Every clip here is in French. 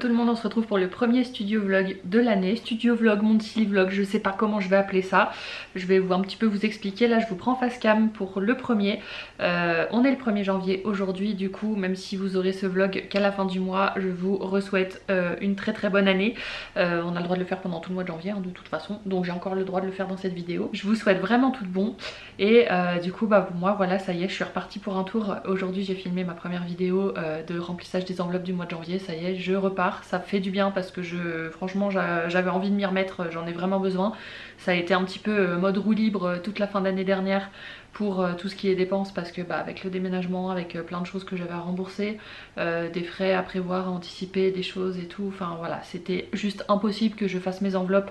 tout le monde, on se retrouve pour le premier studio vlog de l'année. Studio vlog, monthly vlog, je sais pas comment je vais appeler ça. Je vais un petit peu vous expliquer. Là je vous prends face cam pour le premier. On est le 1er janvier aujourd'hui, du coup même si vous aurez ce vlog qu'à la fin du mois, je vous re-souhaite une très bonne année. On a le droit de le faire pendant tout le mois de janvier de toute façon, donc j'ai encore le droit de le faire dans cette vidéo. Je vous souhaite vraiment tout de bon et du coup bah moi voilà, ça y est, je suis repartie pour un tour. Aujourd'hui j'ai filmé ma première vidéo de remplissage des enveloppes du mois de janvier. Ça y est, je repars, ça fait du bien parce que franchement j'avais envie de m'y remettre, j'en ai vraiment besoin. Ça a été un petit peu mode roue libre toute la fin d'année dernière pour tout ce qui est dépenses, parce que bah, avec le déménagement, avec plein de choses que j'avais à rembourser, des frais à prévoir, à anticiper, des choses et tout, enfin voilà, c'était juste impossible que je fasse mes enveloppes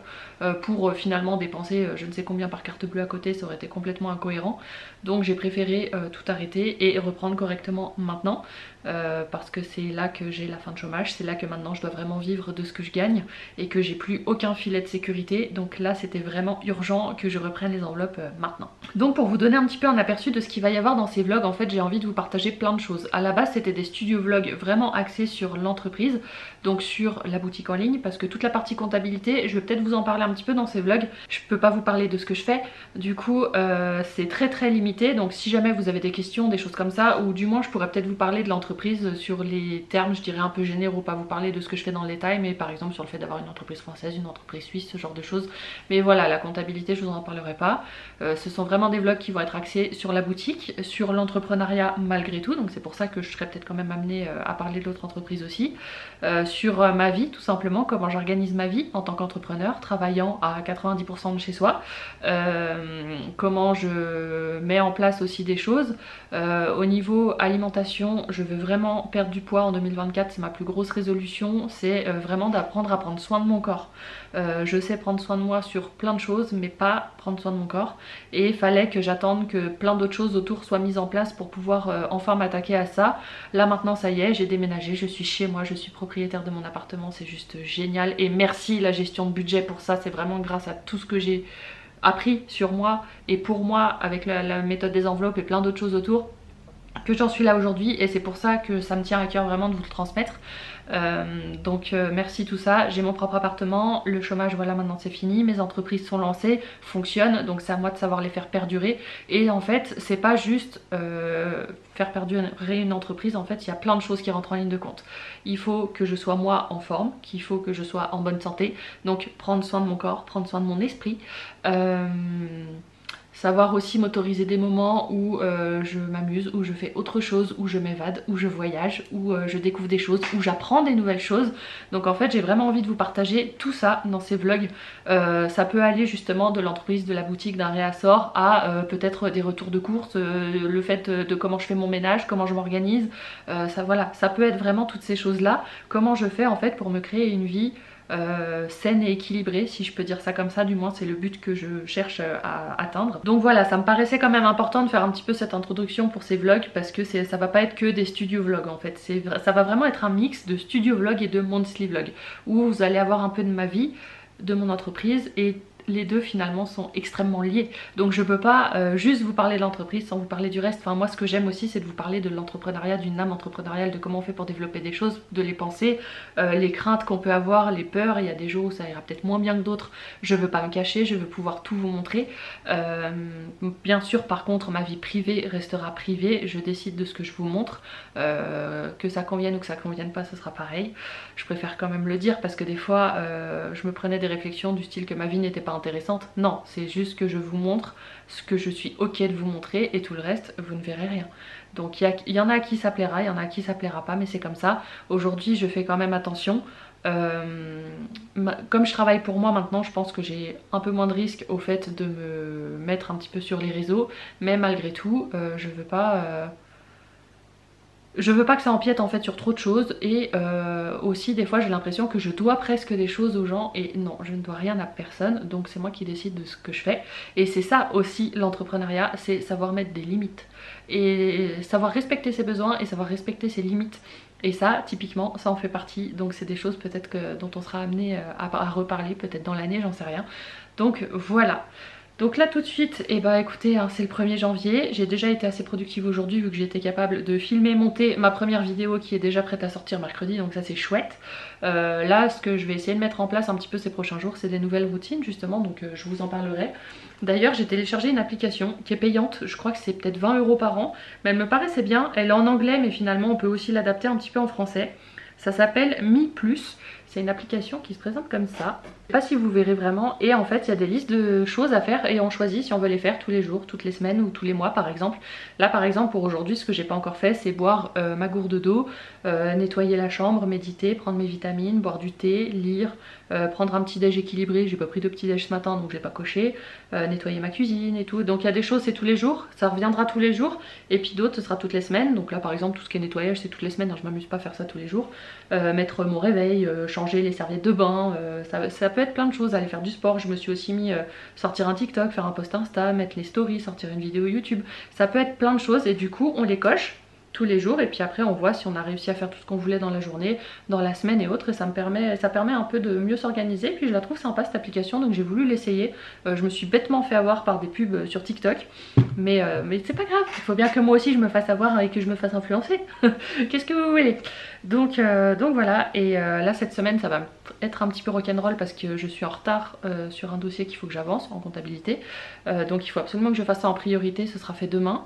pour finalement dépenser je ne sais combien par carte bleue à côté, ça aurait été complètement incohérent. Donc j'ai préféré tout arrêter et reprendre correctement maintenant, parce que c'est là que j'ai la fin de chômage, c'est là que maintenant je dois vraiment vivre de ce que je gagne et que j'ai plus aucun filet de sécurité. Donc là c'était vraiment urgent que je reprenne les enveloppes maintenant. Donc pour vous donner un petit peu un aperçu de ce qu'il va y avoir dans ces vlogs, en fait j'ai envie de vous partager plein de choses. À la base c'était des studio vlogs vraiment axés sur l'entreprise, donc sur la boutique en ligne, parce que toute la partie comptabilité, je vais peut-être vous en parler un petit peu dans ces vlogs. Je peux pas vous parler de ce que je fais, du coup c'est très limité. Donc si jamais vous avez des questions, des choses comme ça, ou du moins je pourrais peut-être vous parler de l'entreprise sur les termes, je dirais un peu généraux, pas vous parler de ce que je fais dans le détail, mais par exemple sur le fait d'avoir une entreprise française, une entreprise suisse, ce genre de choses. Mais voilà, la comptabilité je vous en parlerai pas. Ce sont vraiment des vlogs qui vont être axés sur la boutique, sur l'entrepreneuriat malgré tout, donc c'est pour ça que je serais peut-être quand même amenée à parler de l'autre entreprise aussi, sur ma vie tout simplement, comment j'organise ma vie en tant qu'entrepreneur, travaillant à 90% de chez soi, comment je mets en place aussi des choses. Au niveau alimentation, je veux vraiment perdre du poids en 2024, c'est ma plus grosse résolution, c'est vraiment d'apprendre à prendre soin de mon corps. Je sais prendre soin de moi sur plein de choses, mais pas prendre soin de mon corps, et il fallait que j'attende que plein d'autres choses autour soient mises en place pour pouvoir enfin m'attaquer à ça. Là maintenant ça y est, j'ai déménagé, je suis chez moi, je suis propriétaire de mon appartement, c'est juste génial, et merci la gestion de budget pour ça, c'est vraiment grâce à tout ce que j'ai appris sur moi et pour moi avec la méthode des enveloppes et plein d'autres choses autour que j'en suis là aujourd'hui, et c'est pour ça que ça me tient à cœur vraiment de vous le transmettre. Donc merci tout ça. J'ai mon propre appartement, le chômage voilà maintenant c'est fini, mes entreprises sont lancées, fonctionnent, donc c'est à moi de savoir les faire perdurer. Et en fait c'est pas juste faire perdurer une entreprise, en fait il y a plein de choses qui rentrent en ligne de compte. Il faut que je sois moi en forme, qu'il faut que je sois en bonne santé, donc prendre soin de mon corps, prendre soin de mon esprit, savoir aussi m'autoriser des moments où je m'amuse, où je fais autre chose, où je m'évade, où je voyage, où je découvre des choses, où j'apprends des nouvelles choses. Donc en fait j'ai vraiment envie de vous partager tout ça dans ces vlogs. Ça peut aller justement de l'entreprise, de la boutique, d'un réassort à peut-être des retours de course, le fait de comment je fais mon ménage, comment je m'organise. Ça voilà, ça peut être vraiment toutes ces choses là. Comment je fais en fait pour me créer une vie saine et équilibrée, si je peux dire ça comme ça, du moins c'est le but que je cherche à atteindre. Donc voilà, ça me paraissait quand même important de faire un petit peu cette introduction pour ces vlogs, parce que ça va pas être que des studio vlogs en fait, ça va vraiment être un mix de studio vlog et de monthly vlog, où vous allez avoir un peu de ma vie, de mon entreprise, et les deux finalement sont extrêmement liés. Donc je peux pas juste vous parler de l'entreprise sans vous parler du reste. Enfin moi ce que j'aime aussi c'est de vous parler de l'entrepreneuriat, d'une âme entrepreneuriale, de comment on fait pour développer des choses, de les penser, les craintes qu'on peut avoir, les peurs. Il y a des jours où ça ira peut-être moins bien que d'autres, je veux pas me cacher, je veux pouvoir tout vous montrer. Bien sûr par contre ma vie privée restera privée, je décide de ce que je vous montre, que ça convienne ou que ça convienne pas, ce sera pareil. Je préfère quand même le dire parce que des fois je me prenais des réflexions du style que ma vie n'était pas intéressante. Non, c'est juste que je vous montre ce que je suis ok de vous montrer, et tout le reste vous ne verrez rien. Donc il y en a à qui ça plaira, il y en a à qui ça plaira pas, mais c'est comme ça. Aujourd'hui je fais quand même attention. Comme je travaille pour moi maintenant, je pense que j'ai un peu moins de risque au fait de me mettre un petit peu sur les réseaux, mais malgré tout je veux pas que ça empiète en fait sur trop de choses, et aussi des fois j'ai l'impression que je dois presque des choses aux gens, et non, je ne dois rien à personne, donc c'est moi qui décide de ce que je fais. Et c'est ça aussi l'entrepreneuriat, c'est savoir mettre des limites et savoir respecter ses besoins et savoir respecter ses limites. Et ça, typiquement, ça en fait partie, donc c'est des choses peut-être dont on sera amené à reparler peut-être dans l'année, j'en sais rien. Donc voilà. Donc là tout de suite, et bah écoutez, hein, c'est le 1er janvier. J'ai déjà été assez productive aujourd'hui vu que j'ai été capable de filmer, monter ma première vidéo qui est déjà prête à sortir mercredi, donc ça c'est chouette. Là ce que je vais essayer de mettre en place un petit peu ces prochains jours, c'est des nouvelles routines justement, donc je vous en parlerai. D'ailleurs j'ai téléchargé une application qui est payante, je crois que c'est peut-être 20 € par an, mais elle me paraissait bien. Elle est en anglais mais finalement on peut aussi l'adapter un petit peu en français. Ça s'appelle Mi Plus. C'est une application qui se présente comme ça. Je sais pas si vous verrez vraiment. Et en fait, il y a des listes de choses à faire et on choisit si on veut les faire tous les jours, toutes les semaines ou tous les mois par exemple. Là par exemple pour aujourd'hui, ce que j'ai pas encore fait, c'est boire ma gourde d'eau, nettoyer la chambre, méditer, prendre mes vitamines, boire du thé, lire, prendre un petit déj équilibré. J'ai pas pris de petit déj ce matin donc j'ai pas coché, nettoyer ma cuisine et tout. Donc il y a des choses c'est tous les jours, ça reviendra tous les jours. Et puis d'autres ce sera toutes les semaines. Donc là par exemple tout ce qui est nettoyage c'est toutes les semaines, hein, je m'amuse pas à faire ça tous les jours. Mettre mon réveil, changer les serviettes de bain, ça peut être plein de choses, aller faire du sport. Je me suis aussi mis sortir un TikTok, faire un post Insta, mettre les stories, sortir une vidéo YouTube. Ça peut être plein de choses et du coup on les coche tous les jours et puis après on voit si on a réussi à faire tout ce qu'on voulait dans la journée, dans la semaine et autres, et ça permet un peu de mieux s'organiser. Puis je la trouve sympa cette application donc j'ai voulu l'essayer. Je me suis bêtement fait avoir par des pubs sur TikTok mais c'est pas grave, il faut bien que moi aussi je me fasse avoir et que je me fasse influencer. Qu'est-ce que vous voulez? Donc voilà, et là cette semaine ça va être un petit peu rock'n'roll parce que je suis en retard sur un dossier qu'il faut que j'avance en comptabilité, donc il faut absolument que je fasse ça en priorité, ce sera fait demain.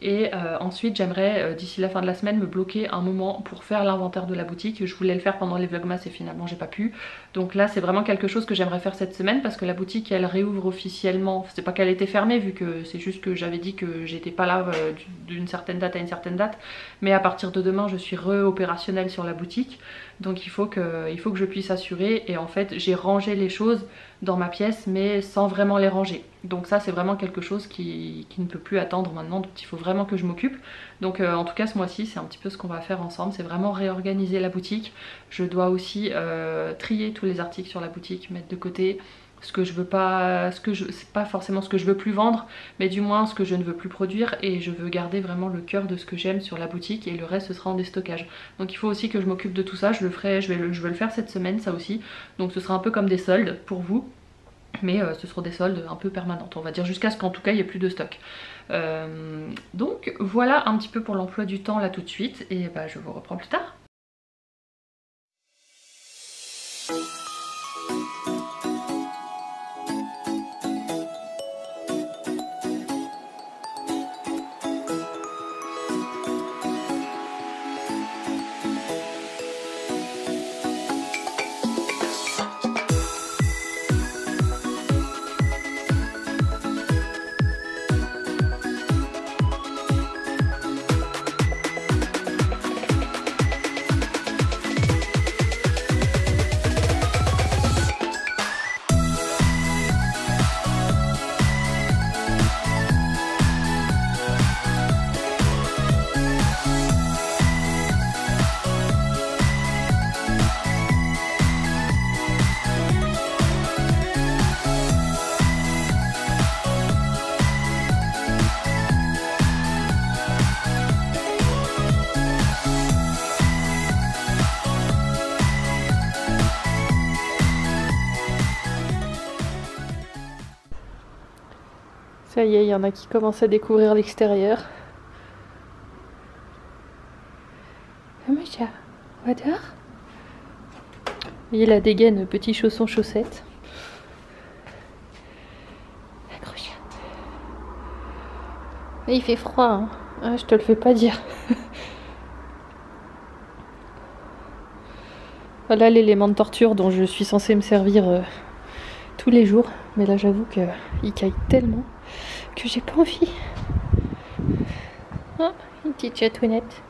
Et ensuite j'aimerais d'ici la fin de la semaine me bloquer un moment pour faire l'inventaire de la boutique. Je voulais le faire pendant les vlogmas et finalement j'ai pas pu. Donc là c'est vraiment quelque chose que j'aimerais faire cette semaine parce que la boutique elle réouvre officiellement. C'est pas qu'elle était fermée vu que c'est juste que j'avais dit que j'étais pas là d'une certaine date à une certaine date. Mais à partir de demain je suis opérationnelle sur la boutique. Donc il faut que je puisse assurer, et en fait j'ai rangé les choses dans ma pièce mais sans vraiment les ranger. Donc ça c'est vraiment quelque chose qui ne peut plus attendre maintenant, donc il faut vraiment que je m'occupe. Donc en tout cas ce mois-ci c'est un petit peu ce qu'on va faire ensemble, c'est vraiment réorganiser la boutique. Je dois aussi trier tous les articles sur la boutique, mettre de côté ce que je veux pas, c'est pas forcément ce que je veux plus vendre, mais du moins ce que je ne veux plus produire, et je veux garder vraiment le cœur de ce que j'aime sur la boutique et le reste ce sera en déstockage. Donc il faut aussi que je m'occupe de tout ça, je vais le faire cette semaine ça aussi. Donc ce sera un peu comme des soldes pour vous, mais ce seront des soldes un peu permanentes on va dire, jusqu'à ce qu'en tout cas il n'y ait plus de stock. Donc voilà un petit peu pour l'emploi du temps là tout de suite, et bah je vous reprends plus tard. Ça y est, il y en a qui commencent à découvrir l'extérieur. Macha, on va dehors. Il a des gaines petits chaussons chaussettes. Accroche. Il fait froid, hein. Ah, je te le fais pas dire. Voilà l'élément de torture dont je suis censée me servir tous les jours. Mais là j'avoue qu'il caille tellement que j'ai pas envie. Oh, une petite chatounette.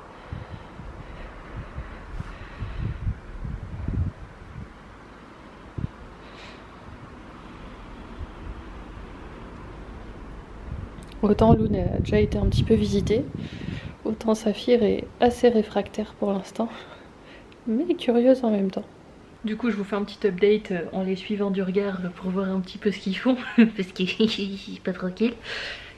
Autant Loun a déjà été un petit peu visitée, autant Saphir est assez réfractaire pour l'instant, mais curieuse en même temps. Du coup je vous fais un petit update en les suivant du regard pour voir un petit peu ce qu'ils font, parce qu'ils sont pas tranquilles.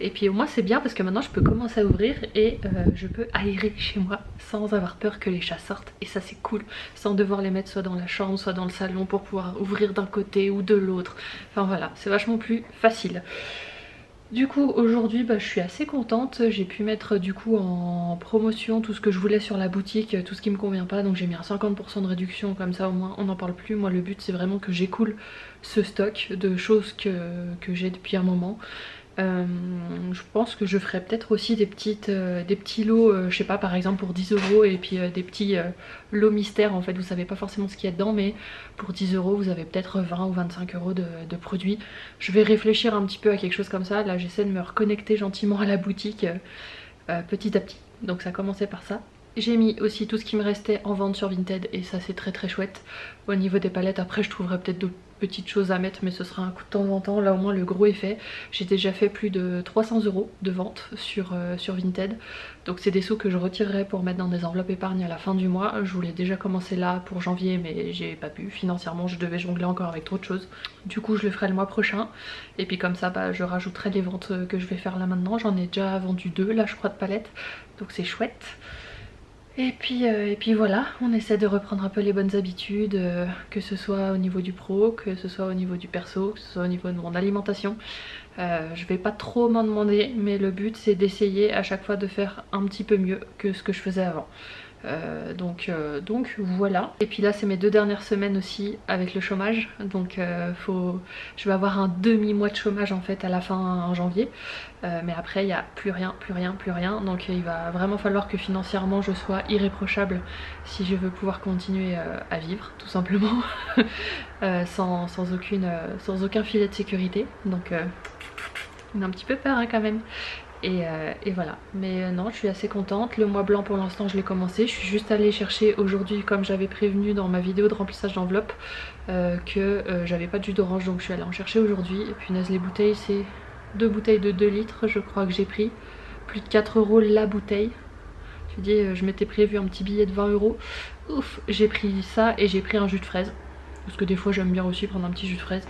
Et puis au moins c'est bien parce que maintenant je peux commencer à ouvrir et je peux aérer chez moi sans avoir peur que les chats sortent. Et ça c'est cool, sans devoir les mettre soit dans la chambre, soit dans le salon pour pouvoir ouvrir d'un côté ou de l'autre. Enfin voilà, c'est vachement plus facile. Du coup aujourd'hui je suis assez contente, j'ai pu mettre du coup en promotion tout ce que je voulais sur la boutique, tout ce qui me convient pas, donc j'ai mis un 50% de réduction, comme ça au moins on n'en parle plus. Moi le but c'est vraiment que j'écoule ce stock de choses que j'ai depuis un moment. Je pense que je ferai peut-être aussi des petits lots, je sais pas, par exemple pour 10 € et puis des petits lots mystères. En fait vous savez pas forcément ce qu'il y a dedans, mais pour 10 € vous avez peut-être 20 ou 25 € de produits. Je vais réfléchir un petit peu à quelque chose comme ça. Là j'essaie de me reconnecter gentiment à la boutique petit à petit, donc ça a commencé par ça. J'ai mis aussi tout ce qui me restait en vente sur Vinted et ça c'est très chouette. Au niveau des palettes, après je trouverai peut-être d'autres petites choses à mettre, mais ce sera un coup de temps en temps. Là au moins le gros est fait. J'ai déjà fait plus de 300 € de vente sur Vinted, donc c'est des sous que je retirerai pour mettre dans des enveloppes épargne à la fin du mois. Je voulais déjà commencer là pour janvier, mais j'ai pas pu, financièrement je devais jongler encore avec trop de choses. Du coup je le ferai le mois prochain, et puis comme ça je rajouterai les ventes que je vais faire là maintenant. J'en ai déjà vendu 2 là je crois de palettes, donc c'est chouette. Et puis voilà, on essaie de reprendre un peu les bonnes habitudes, que ce soit au niveau du pro, que ce soit au niveau du perso, que ce soit au niveau de mon alimentation. Je vais pas trop m'en demander, mais le but c'est d'essayer à chaque fois de faire un petit peu mieux que ce que je faisais avant. Donc voilà. Et puis là c'est mes 2 dernières semaines aussi avec le chômage, donc je vais avoir un demi-mois de chômage en fait à la fin en janvier, mais après il n'y a plus rien, donc il va vraiment falloir que financièrement je sois irréprochable si je veux pouvoir continuer à vivre tout simplement. Sans aucun filet de sécurité, donc on a un petit peu peur hein, quand même. Et voilà, mais non je suis assez contente. Le mois blanc pour l'instant je l'ai commencé, je suis juste allée chercher aujourd'hui, comme j'avais prévenu dans ma vidéo de remplissage d'enveloppe, que j'avais pas de jus d'orange, donc je suis allée en chercher aujourd'hui. Et punaise les bouteilles, c'est 2 bouteilles de 2 litres je crois que j'ai pris, plus de 4 € la bouteille. Je dis je m'étais prévu un petit billet de 20 €, ouf, j'ai pris ça et j'ai pris un jus de fraise, parce que des fois j'aime bien aussi prendre un petit jus de fraise.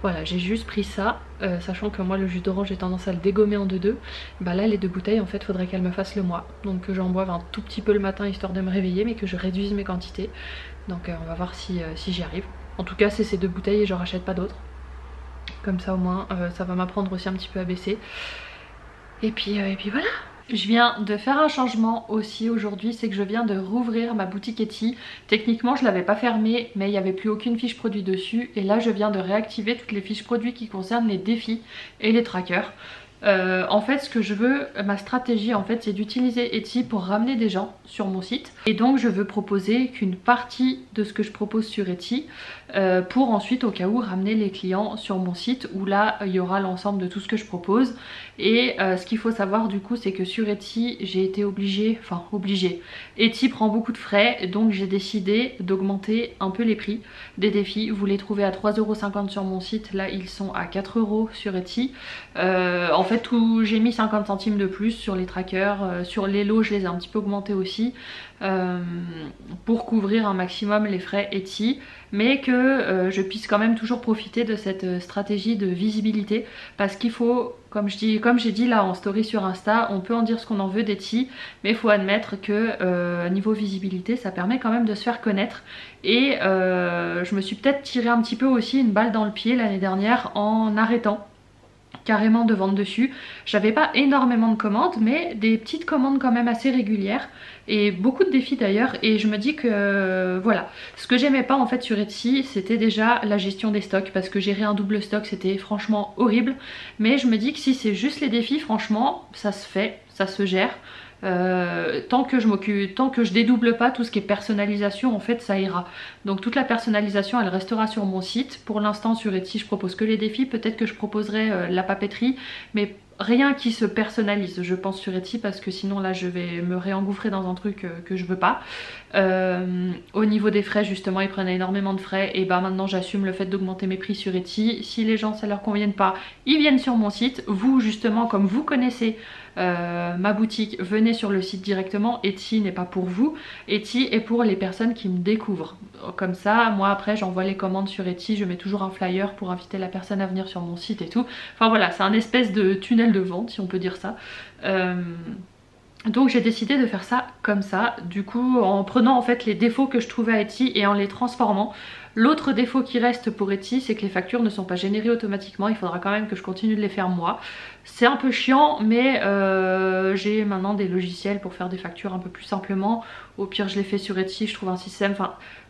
Voilà, j'ai juste pris ça, sachant que moi le jus d'orange j'ai tendance à le dégommer en deux. Bah là les 2 bouteilles en fait faudrait qu'elles me fassent le mois, donc que j'en boive un tout petit peu le matin histoire de me réveiller, mais que je réduise mes quantités. Donc on va voir si j'y arrive. En tout cas c'est ces 2 bouteilles et je rachète pas d'autres. Comme ça au moins ça va m'apprendre aussi un petit peu à baisser. Et puis voilà. Je viens de faire un changement aussi aujourd'hui, c'est que je viens de rouvrir ma boutique Etsy. Techniquement je l'avais pas fermée, mais il n'y avait plus aucune fiche produit dessus, et là je viens de réactiver toutes les fiches produits qui concernent les défis et les trackers. En fait ce que je veux, ma stratégie en fait c'est d'utiliser Etsy pour ramener des gens sur mon site, et donc je veux proposer qu'une partie de ce que je propose sur Etsy pour ensuite au cas où ramener les clients sur mon site, où là il y aura l'ensemble de tout ce que je propose. Et ce qu'il faut savoir du coup c'est que sur Etsy j'ai été obligée, Etsy prend beaucoup de frais, donc j'ai décidé d'augmenter un peu les prix des défis. Vous les trouvez à 3,50 € sur mon site, là ils sont à 4 € sur Etsy. En fait j'ai mis 50 centimes de plus sur les trackers, sur les lots je les ai un petit peu augmentés aussi, pour couvrir un maximum les frais Etsy, mais que je puisse quand même toujours profiter de cette stratégie de visibilité, parce qu'il faut, comme j'ai dit là en story sur Insta, on peut en dire ce qu'on en veut d'Etsy, mais il faut admettre que niveau visibilité ça permet quand même de se faire connaître. Et je me suis peut-être tiré un petit peu aussi une balle dans le pied l'année dernière en arrêtant carrément de vendre dessus. J'avais pas énormément de commandes, mais des petites commandes quand même assez régulières, et beaucoup de défis d'ailleurs. Et je me dis que voilà, ce que j'aimais pas en fait sur Etsy c'était déjà la gestion des stocks, parce que gérer un double stock c'était franchement horrible. Mais je me dis que si c'est juste les défis, franchement ça se fait, ça se gère. Tant que je dédouble pas tout ce qui est personnalisation, en fait ça ira. Donc toute la personnalisation elle restera sur mon site. Pour l'instant sur Etsy je propose que les défis, peut-être que je proposerai la papeterie, mais rien qui se personnalise je pense sur Etsy, parce que sinon là je vais me réengouffrer dans un truc que je veux pas. Au niveau des frais justement ils prennent énormément de frais, et bah maintenant j'assume le fait d'augmenter mes prix sur Etsy. Si les gens ça leur convienne pas, ils viennent sur mon site. Vous justement comme vous connaissez ma boutique, venez sur le site directement. Etsy n'est pas pour vous, Etsy est pour les personnes qui me découvrent. Comme ça moi après j'envoie les commandes sur Etsy, je mets toujours un flyer pour inviter la personne à venir sur mon site et tout. Enfin voilà, c'est un espèce de tunnel de vente si on peut dire ça. Donc j'ai décidé de faire ça comme ça, du coup en prenant en fait les défauts que je trouvais à Etsy et en les transformant. L'autre défaut qui reste pour Etsy, c'est que les factures ne sont pas générées automatiquement, il faudra quand même que je continue de les faire moi. C'est un peu chiant, mais j'ai maintenant des logiciels pour faire des factures un peu plus simplement. Au pire je les fais sur Etsy, je trouve un système,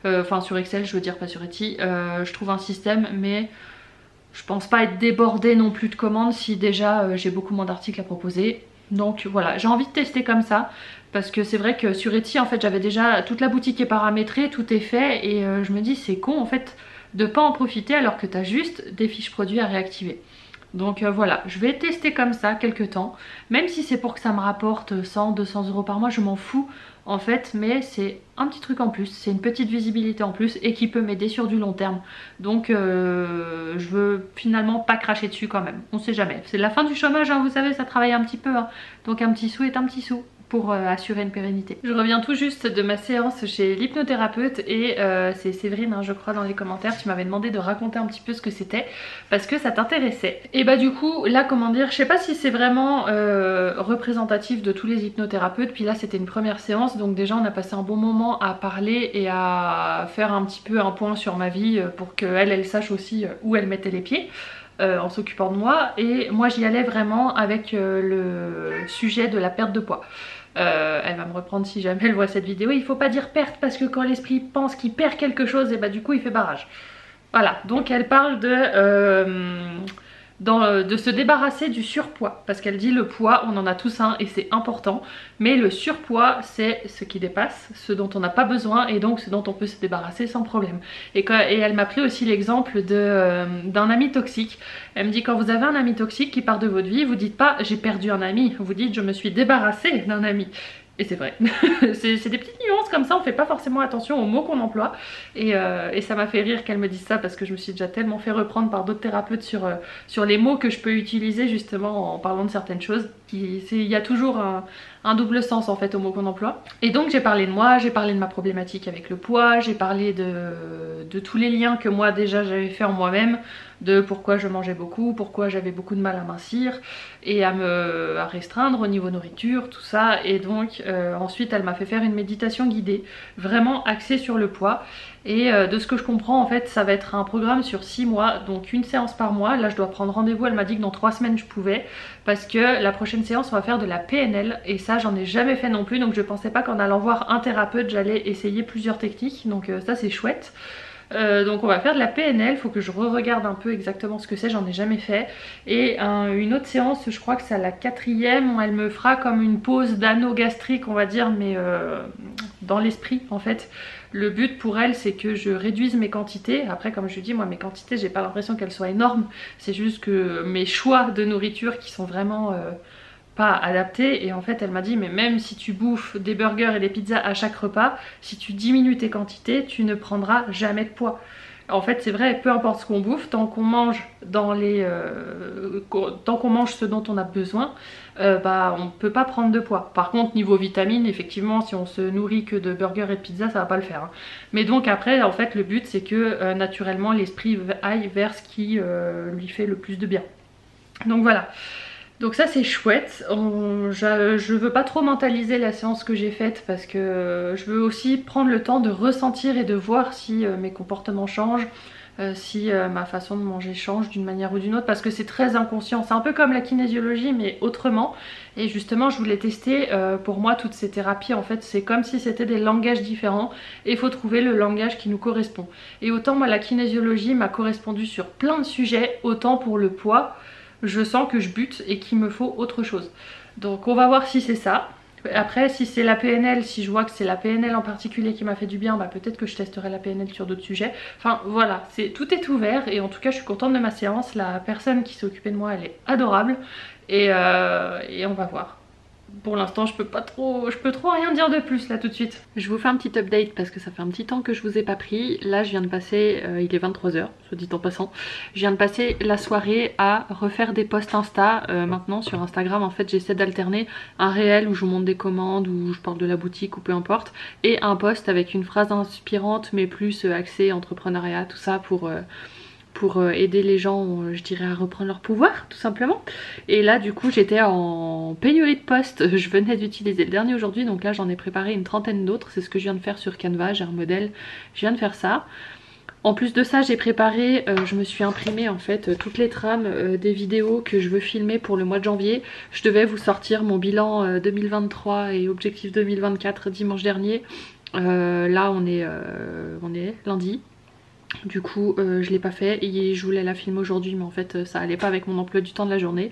enfin sur Excel je veux dire, pas sur Etsy. Je trouve un système, mais je pense pas être débordée non plus de commandes si déjà j'ai beaucoup moins d'articles à proposer. Donc voilà, j'ai envie de tester comme ça parce que c'est vrai que sur Etsy en fait j'avais déjà toute la boutique est paramétrée, tout est fait et je me dis c'est con en fait de pas en profiter alors que t'as juste des fiches produits à réactiver. Donc voilà, je vais tester comme ça quelques temps, même si c'est pour que ça me rapporte 100-200 euros par mois, je m'en fous en fait, mais c'est un petit truc en plus, c'est une petite visibilité en plus et qui peut m'aider sur du long terme. Donc je veux finalement pas cracher dessus quand même, on sait jamais. C'est la fin du chômage, hein, vous savez, ça travaille un petit peu, hein. Donc un petit sou est un petit sou pour assurer une pérennité. Je reviens tout juste de ma séance chez l'hypnothérapeute et c'est Séverine, hein, je crois, dans les commentaires, tu m'avais demandé de raconter un petit peu ce que c'était parce que ça t'intéressait. Et bah du coup, là comment dire, je sais pas si c'est vraiment représentatif de tous les hypnothérapeutes, puis là c'était une première séance, donc déjà on a passé un bon moment à parler et à faire un petit peu un point sur ma vie pour qu'elle elle sache aussi où elle mettait les pieds. En s'occupant de moi, et moi j'y allais vraiment avec le sujet de la perte de poids. Elle va me reprendre si jamais elle voit cette vidéo. Il faut pas dire perte parce que quand l'esprit pense qu'il perd quelque chose, et bah du coup il fait barrage. Voilà, donc elle parle de se débarrasser du surpoids, parce qu'elle dit le poids on en a tous un et c'est important, mais le surpoids c'est ce qui dépasse, ce dont on n'a pas besoin et donc ce dont on peut se débarrasser sans problème. Et elle m'a pris aussi l'exemple d'un ami toxique. Elle me dit quand vous avez un ami toxique qui part de votre vie, vous dites pas j'ai perdu un ami, vous dites je me suis débarrassée d'un ami. Et c'est vrai, c'est des petites nuances comme ça, on fait pas forcément attention aux mots qu'on emploie. Et ça m'a fait rire qu'elle me dise ça parce que je me suis déjà tellement fait reprendre par d'autres thérapeutes sur les mots que je peux utiliser justement en parlant de certaines choses. Il y a toujours un double sens en fait aux mots qu'on emploie. Et donc j'ai parlé de moi, j'ai parlé de ma problématique avec le poids, j'ai parlé de tous les liens que moi déjà j'avais fait en moi-même, de pourquoi je mangeais beaucoup, pourquoi j'avais beaucoup de mal à mincir et à restreindre au niveau nourriture, tout ça. Et donc ensuite elle m'a fait faire une méditation guidée, vraiment axée sur le poids. Et de ce que je comprends en fait ça va être un programme sur 6 mois, donc une séance par mois. Là je dois prendre rendez-vous, elle m'a dit que dans 3 semaines je pouvais, parce que la prochaine séance on va faire de la PNL et ça j'en ai jamais fait non plus, donc je pensais pas qu'en allant voir un thérapeute j'allais essayer plusieurs techniques, donc ça c'est chouette. Donc on va faire de la PNL, faut que je re-regarde un peu exactement ce que c'est, j'en ai jamais fait. Et une autre séance, je crois que c'est à la 4e, elle me fera comme une pause d'anneau gastrique on va dire, mais dans l'esprit en fait. Le but pour elle c'est que je réduise mes quantités. Après comme je dis, moi mes quantités j'ai pas l'impression qu'elles soient énormes, c'est juste que mes choix de nourriture qui sont vraiment pas adaptés. Et en fait elle m'a dit mais même si tu bouffes des burgers et des pizzas à chaque repas, si tu diminues tes quantités tu ne prendras jamais de poids. En fait c'est vrai, peu importe ce qu'on bouffe, tant qu'on mange tant qu'on mange ce dont on a besoin, bah on peut pas prendre de poids. Par contre niveau vitamines, effectivement si on se nourrit que de burgers et de pizza ça va pas le faire, hein. Mais donc après en fait le but c'est que naturellement l'esprit aille vers ce qui lui fait le plus de bien. Donc voilà. Donc ça c'est chouette. Je veux pas trop mentaliser la séance que j'ai faite parce que je veux aussi prendre le temps de ressentir et de voir si mes comportements changent, si ma façon de manger change d'une manière ou d'une autre, parce que c'est très inconscient. C'est un peu comme la kinésiologie mais autrement. Et justement je voulais tester, pour moi toutes ces thérapies en fait c'est comme si c'était des langages différents et il faut trouver le langage qui nous correspond. Et autant moi la kinésiologie m'a correspondu sur plein de sujets, autant pour le poids je sens que je bute et qu'il me faut autre chose. Donc on va voir si c'est ça. Après si c'est la PNL, si je vois que c'est la PNL en particulier qui m'a fait du bien, bah peut-être que je testerai la PNL sur d'autres sujets. Enfin voilà, tout est ouvert et en tout cas je suis contente de ma séance. La personne qui s'est occupée de moi elle est adorable et on va voir. Pour l'instant je peux trop rien dire de plus là tout de suite. Je vous fais un petit update parce que ça fait un petit temps que je vous ai pas pris. Là je viens de passer, il est 23h, soit dit en passant. Je viens de passer la soirée à refaire des posts Insta. Maintenant sur Instagram en fait j'essaie d'alterner un réel où je vous montre des commandes, où je parle de la boutique ou peu importe, et un post avec une phrase inspirante mais plus axée entrepreneuriat, tout ça pour aider les gens, je dirais, à reprendre leur pouvoir tout simplement. Et là du coup j'étais en pénurie de postes, je venais d'utiliser le dernier aujourd'hui, donc là j'en ai préparé une trentaine d'autres, c'est ce que je viens de faire sur Canva, j'ai un modèle, je viens de faire ça. En plus de ça j'ai préparé, je me suis imprimé en fait toutes les trames des vidéos que je veux filmer pour le mois de janvier. Je devais vous sortir mon bilan 2023 et objectif 2024 dimanche dernier. Là on est lundi. Du coup je l'ai pas fait et je voulais la filmer aujourd'hui, mais en fait ça allait pas avec mon emploi du temps de la journée.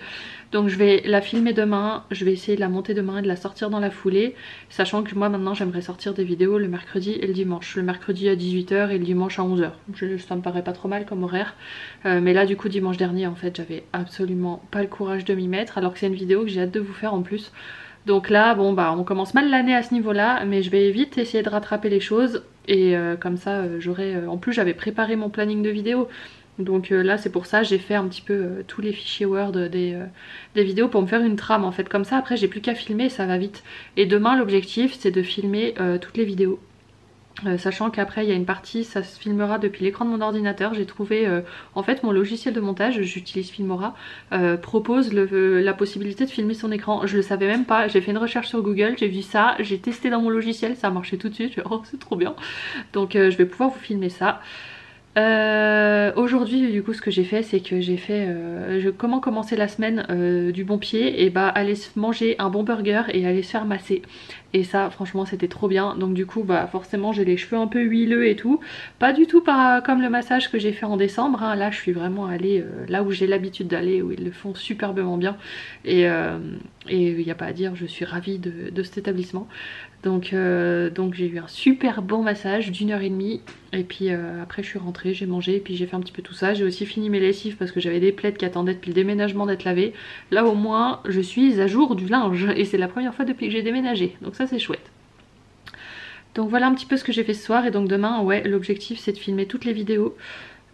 Donc je vais la filmer demain, je vais essayer de la monter demain et de la sortir dans la foulée, sachant que moi maintenant j'aimerais sortir des vidéos le mercredi et le dimanche. Le mercredi à 18 h et le dimanche à 11 h. Ça me paraît pas trop mal comme horaire. Mais là du coup dimanche dernier en fait j'avais absolument pas le courage de m'y mettre, alors que c'est une vidéo que j'ai hâte de vous faire en plus. Donc là bon bah on commence mal l'année à ce niveau là, mais je vais vite essayer de rattraper les choses. Et comme ça j'aurai... en plus j'avais préparé mon planning de vidéos. Donc là c'est pour ça j'ai fait un petit peu tous les fichiers Word des vidéos pour me faire une trame en fait. Comme ça après j'ai plus qu'à filmer, ça va vite. Et demain l'objectif c'est de filmer toutes les vidéos. Sachant qu'après il y a une partie, ça se filmera depuis l'écran de mon ordinateur. J'ai trouvé en fait mon logiciel de montage, j'utilise Filmora, propose la possibilité de filmer son écran. Je le savais même pas, j'ai fait une recherche sur Google, j'ai vu ça, j'ai testé dans mon logiciel, ça a marché tout de suite, je oh c'est trop bien. Donc je vais pouvoir vous filmer ça. Aujourd'hui du coup ce que j'ai fait c'est que j'ai fait comment commencer la semaine du bon pied, et bah aller se manger un bon burger et aller se faire masser, et ça franchement c'était trop bien. Donc du coup bah forcément j'ai les cheveux un peu huileux et tout, pas du tout comme le massage que j'ai fait en décembre hein. Là je suis vraiment allée là où j'ai l'habitude d'aller, où ils le font superbement bien, et il n'y a pas à dire, je suis ravie de cet établissement. Donc j'ai eu un super bon massage d'1 h 30, et puis après je suis rentrée, j'ai mangé et puis j'ai fait un petit peu tout ça. J'ai aussi fini mes lessives parce que j'avais des plaids qui attendaient depuis le déménagement d'être lavées. Là au moins je suis à jour du linge et c'est la première fois depuis que j'ai déménagé, donc ça c'est chouette. Donc voilà un petit peu ce que j'ai fait ce soir, et donc demain ouais l'objectif c'est de filmer toutes les vidéos.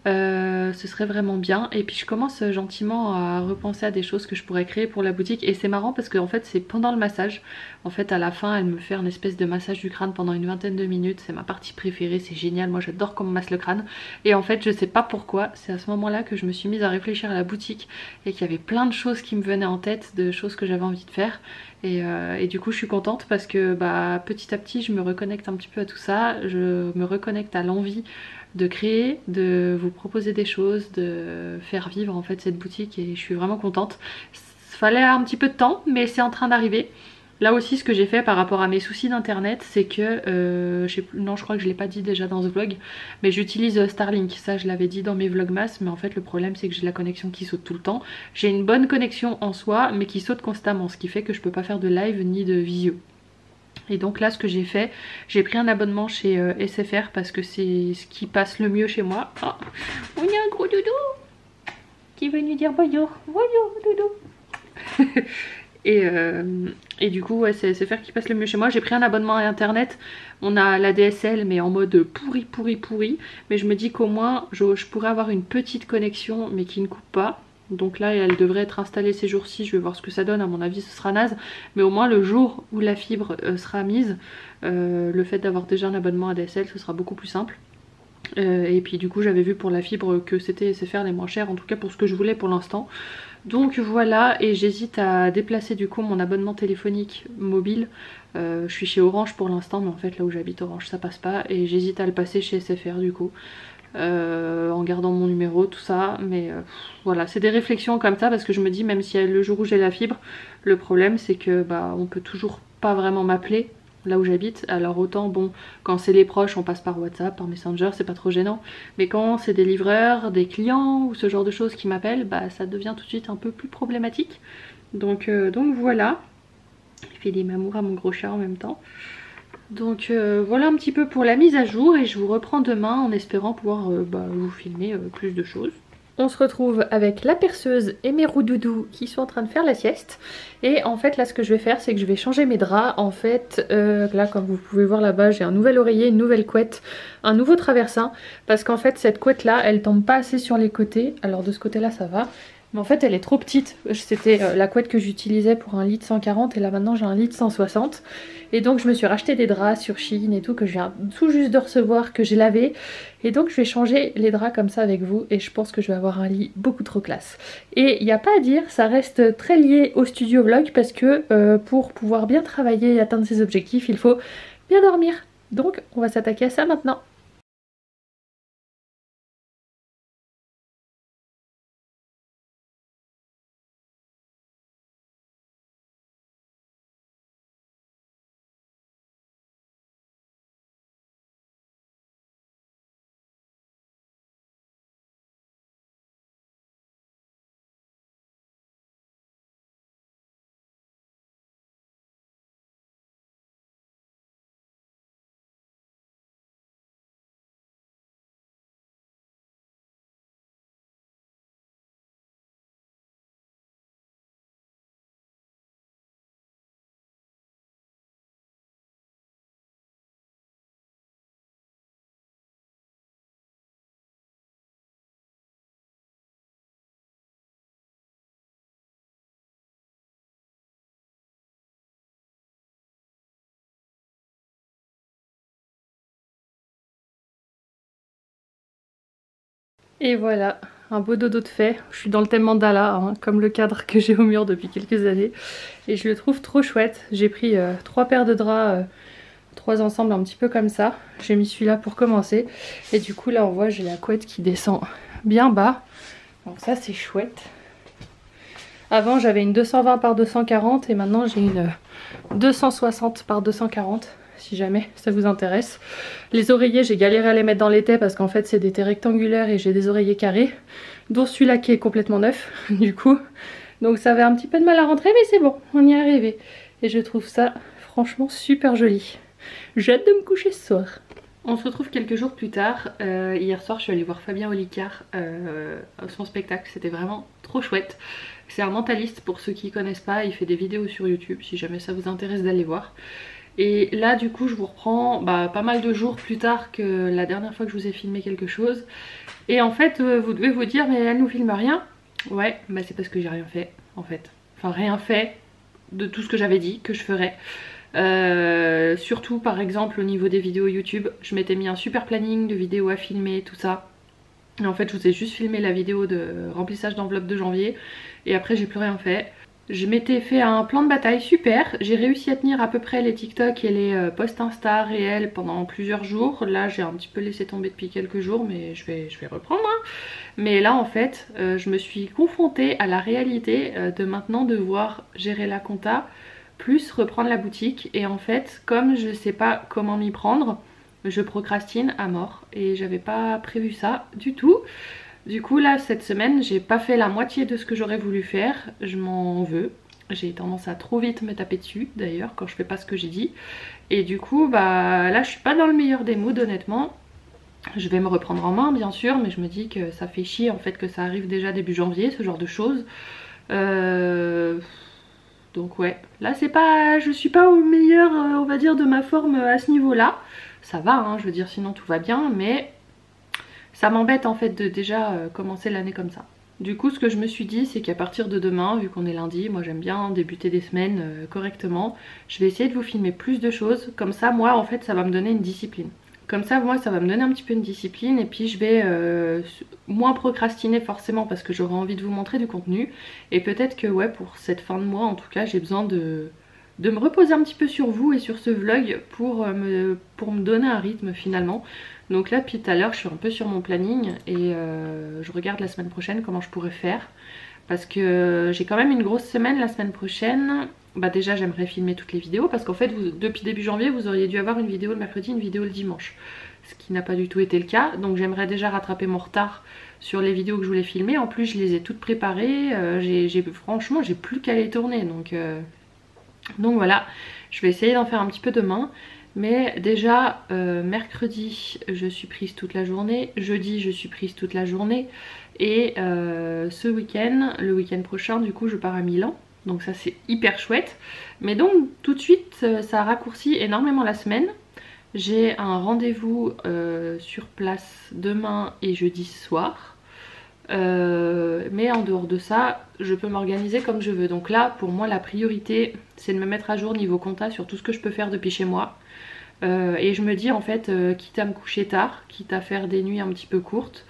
Ce serait vraiment bien. Et puis je commence gentiment à repenser à des choses que je pourrais créer pour la boutique, et c'est marrant parce que en fait c'est pendant le massage, en fait à la fin elle me fait un espèce de massage du crâne pendant une vingtaine de minutes. C'est ma partie préférée, c'est génial, moi j'adore qu'on me masse le crâne. Et en fait je sais pas pourquoi, c'est à ce moment là que je me suis mise à réfléchir à la boutique et qu'il y avait plein de choses qui me venaient en tête, de choses que j'avais envie de faire. Et du coup je suis contente parce que bah, petit à petit je me reconnecte un petit peu à tout ça, je me reconnecte à l'envie de créer, de vous proposer des choses, de faire vivre en fait cette boutique, et je suis vraiment contente. Fallait un petit peu de temps mais c'est en train d'arriver. Là aussi ce que j'ai fait par rapport à mes soucis d'internet, c'est que je sais plus, non je crois que je l'ai pas dit déjà dans ce vlog, mais j'utilise Starlink. Ça je l'avais dit dans mes vlogmas, mais en fait le problème c'est que j'ai la connexion qui saute tout le temps. J'ai une bonne connexion en soi mais qui saute constamment, ce qui fait que je peux pas faire de live ni de visio. Et donc là ce que j'ai fait, j'ai pris un abonnement chez SFR parce que c'est ce qui passe le mieux chez moi. Oh, on y a un gros doudou qui veut nous dire bonjour. Bonjour doudou. Et du coup ouais, c'est SFR qui passe le mieux chez moi. J'ai pris un abonnement à internet, on a la DSL mais en mode pourri, mais je me dis qu'au moins je pourrais avoir une petite connexion mais qui ne coupe pas. Donc là elle devrait être installée ces jours-ci, je vais voir ce que ça donne, à mon avis ce sera naze. Mais au moins le jour où la fibre sera mise, le fait d'avoir déjà un abonnement à DSL ce sera beaucoup plus simple. Et puis du coup j'avais vu pour la fibre que c'était SFR les moins chers, en tout cas pour ce que je voulais pour l'instant. Donc voilà, et j'hésite à déplacer du coup mon abonnement téléphonique mobile. Je suis chez Orange pour l'instant, mais en fait là où j'habite Orange ça passe pas, et j'hésite à le passer chez SFR du coup. En gardant mon numéro, tout ça, mais voilà, c'est des réflexions comme ça parce que je me dis même si le jour où j'ai la fibre, le problème c'est que bah on peut toujours pas vraiment m'appeler là où j'habite. Alors autant bon, quand c'est les proches on passe par WhatsApp, par Messenger, c'est pas trop gênant, mais quand c'est des livreurs, des clients ou ce genre de choses qui m'appellent, bah ça devient tout de suite un peu plus problématique. Donc voilà, je fais des mamours à mon gros chat en même temps. Donc voilà un petit peu pour la mise à jour, et je vous reprends demain en espérant pouvoir vous filmer plus de choses. On se retrouve avec la perceuse et mes roudoudous qui sont en train de faire la sieste. Et en fait là ce que je vais faire c'est que je vais changer mes draps. En fait là comme vous pouvez voir là-bas j'ai un nouvel oreiller, une nouvelle couette, un nouveau traversin. Parce qu'en fait cette couette là elle tombe pas assez sur les côtés. Alors de ce côté là ça va, Mais en fait elle est trop petite. C'était la couette que j'utilisais pour un lit de 140 et là maintenant j'ai un lit de 160. Et donc je me suis racheté des draps sur Shein et tout que je viens tout juste de recevoir, que j'ai lavé. Et donc je vais changer les draps comme ça avec vous et je pense que je vais avoir un lit beaucoup trop classe. Et il n'y a pas à dire, ça reste très lié au studio vlog parce que pour pouvoir bien travailler et atteindre ses objectifs, il faut bien dormir. Donc on va s'attaquer à ça maintenant. Et voilà, un beau dodo de fait. Je suis dans le thème mandala, hein, comme le cadre que j'ai au mur depuis quelques années. Et je le trouve trop chouette. J'ai pris 3 paires de draps, 3 ensembles un petit peu comme ça. J'ai mis celui-là pour commencer. Et du coup là on voit j'ai la couette qui descend bien bas. Donc ça c'est chouette. Avant j'avais une 220 par 240 et maintenant j'ai une 260 par 240. Si jamais ça vous intéresse. Les oreillers, j'ai galéré à les mettre dans l'étai parce qu'en fait c'est des tais rectangulaires et j'ai des oreillers carrés, dont celui-là qui est complètement neuf du coup. Donc ça avait un petit peu de mal à rentrer mais c'est bon, on y est arrivé. Et je trouve ça franchement super joli. J'ai hâte de me coucher ce soir. On se retrouve quelques jours plus tard. Hier soir je suis allée voir Fabien Olicard son spectacle, c'était vraiment trop chouette. C'est un mentaliste pour ceux qui ne connaissent pas, il fait des vidéos sur YouTube si jamais ça vous intéresse d'aller voir. Et là du coup je vous reprends pas mal de jours plus tard que la dernière fois que je vous ai filmé quelque chose. Et en fait vous devez vous dire mais elle nous filme rien. Ouais c'est parce que j'ai rien fait en fait. Enfin rien fait de tout ce que j'avais dit que je ferais. Surtout par exemple au niveau des vidéos YouTube. Je m'étais mis un super planning de vidéos à filmer, tout ça. Et en fait je vous ai juste filmé la vidéo de remplissage d'enveloppe de janvier. Et après j'ai plus rien fait. Je m'étais fait un plan de bataille super, j'ai réussi à tenir à peu près les TikTok et les posts Insta réels pendant plusieurs jours. Là j'ai un petit peu laissé tomber depuis quelques jours mais je vais reprendre. Hein. Mais là en fait je me suis confrontée à la réalité de maintenant devoir gérer la compta plus reprendre la boutique. Et en fait comme je sais pas comment m'y prendre, je procrastine à mort et j'avais pas prévu ça du tout. Du coup là cette semaine j'ai pas fait la moitié de ce que j'aurais voulu faire, je m'en veux. J'ai tendance à trop vite me taper dessus d'ailleurs quand je fais pas ce que j'ai dit. Et du coup là je suis pas dans le meilleur des moods honnêtement. Je vais me reprendre en main bien sûr mais je me dis que ça fait chier en fait que ça arrive déjà début janvier ce genre de choses. Donc ouais, là c'est pas, je suis pas au meilleur on va dire de ma forme à ce niveau là. Ça va hein, je veux dire sinon tout va bien mais... ça m'embête en fait de déjà commencer l'année comme ça. Du coup ce que je me suis dit c'est qu'à partir de demain, vu qu'on est lundi, moi j'aime bien débuter des semaines correctement, je vais essayer de vous filmer plus de choses, comme ça moi en fait ça va me donner une discipline. Comme ça moi ça va me donner un petit peu une discipline et puis je vais moins procrastiner forcément parce que j'aurai envie de vous montrer du contenu. Et peut-être que ouais pour cette fin de mois en tout cas j'ai besoin de me reposer un petit peu sur vous et sur ce vlog pour me donner un rythme finalement. Donc là depuis tout à l'heure je suis un peu sur mon planning et je regarde la semaine prochaine comment je pourrais faire. Parce que j'ai quand même une grosse semaine la semaine prochaine. Déjà j'aimerais filmer toutes les vidéos parce qu'en fait depuis début janvier vous auriez dû avoir une vidéo le mercredi, une vidéo le dimanche. Ce qui n'a pas du tout été le cas. Donc j'aimerais déjà rattraper mon retard sur les vidéos que je voulais filmer. En plus je les ai toutes préparées. Franchement j'ai plus qu'à les tourner. Donc voilà, je vais essayer d'en faire un petit peu demain. Mais déjà mercredi je suis prise toute la journée, jeudi je suis prise toute la journée et ce week-end, le week-end prochain du coup je pars à Milan. Donc ça c'est hyper chouette. Mais donc tout de suite ça raccourcit énormément la semaine. J'ai un rendez-vous sur place demain et jeudi soir. Mais en dehors de ça, je peux m'organiser comme je veux. Donc là, pour moi, la priorité, c'est de me mettre à jour niveau compta sur tout ce que je peux faire depuis chez moi. Et je me dis en fait, quitte à me coucher tard, quitte à faire des nuits un petit peu courtes,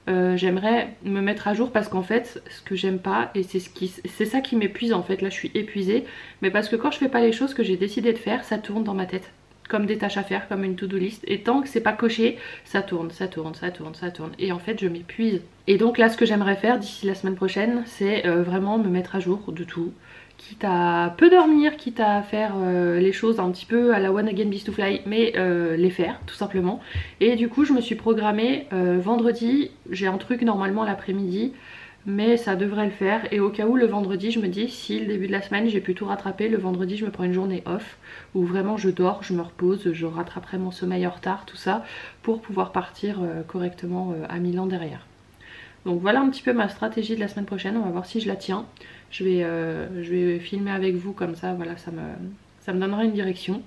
j'aimerais me mettre à jour parce qu'en fait, ce que j'aime pas, et c'est ça qui m'épuise en fait, là je suis épuisée, mais parce que quand je fais pas les choses que j'ai décidé de faire, ça tourne dans ma tête. Comme des tâches à faire, comme une to-do list. Et tant que c'est pas coché, ça tourne, ça tourne, ça tourne, ça tourne. Et en fait, je m'épuise. Et donc là, ce que j'aimerais faire d'ici la semaine prochaine, c'est vraiment me mettre à jour de tout. Quitte à peu dormir, quitte à faire les choses un petit peu à la One Again Beast to Fly, mais les faire, tout simplement. Et du coup, je me suis programmée vendredi, j'ai un truc normalement l'après-midi, mais ça devrait le faire. Et au cas où, le vendredi, je me dis, si le début de la semaine j'ai pu tout rattraper, le vendredi je me prends une journée off où vraiment je dors, je me repose, je rattraperai mon sommeil en retard, tout ça, pour pouvoir partir correctement à Milan derrière. Donc voilà un petit peu ma stratégie de la semaine prochaine, on va voir si je la tiens. Je vais filmer avec vous comme ça, voilà, ça me donnera une direction.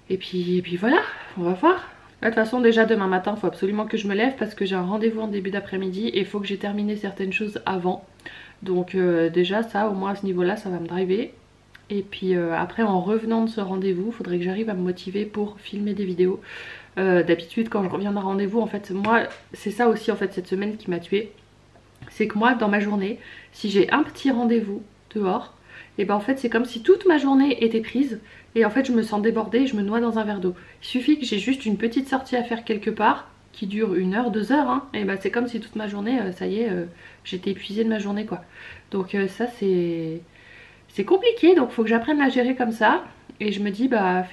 Et puis voilà, on va voir. De toute façon déjà demain matin il faut absolument que je me lève parce que j'ai un rendez-vous en début d'après-midi et il faut que j'ai terminé certaines choses avant. Donc déjà ça au moins à ce niveau là ça va me driver. Et puis après en revenant de ce rendez-vous il faudrait que j'arrive à me motiver pour filmer des vidéos. D'habitude quand je reviens d'un rendez-vous en fait moi c'est ça aussi en fait cette semaine qui m'a tuée. C'est que moi dans ma journée si j'ai un petit rendez-vous dehors, et ben en fait c'est comme si toute ma journée était prise et en fait je me sens débordée et je me noie dans un verre d'eau. Il suffit que j'ai juste une petite sortie à faire quelque part qui dure 1 heure, 2 heures hein, et ben c'est comme si toute ma journée ça y est j'étais épuisée de ma journée quoi. Donc ça c'est compliqué, donc faut que j'apprenne à gérer comme ça. Et je me dis bah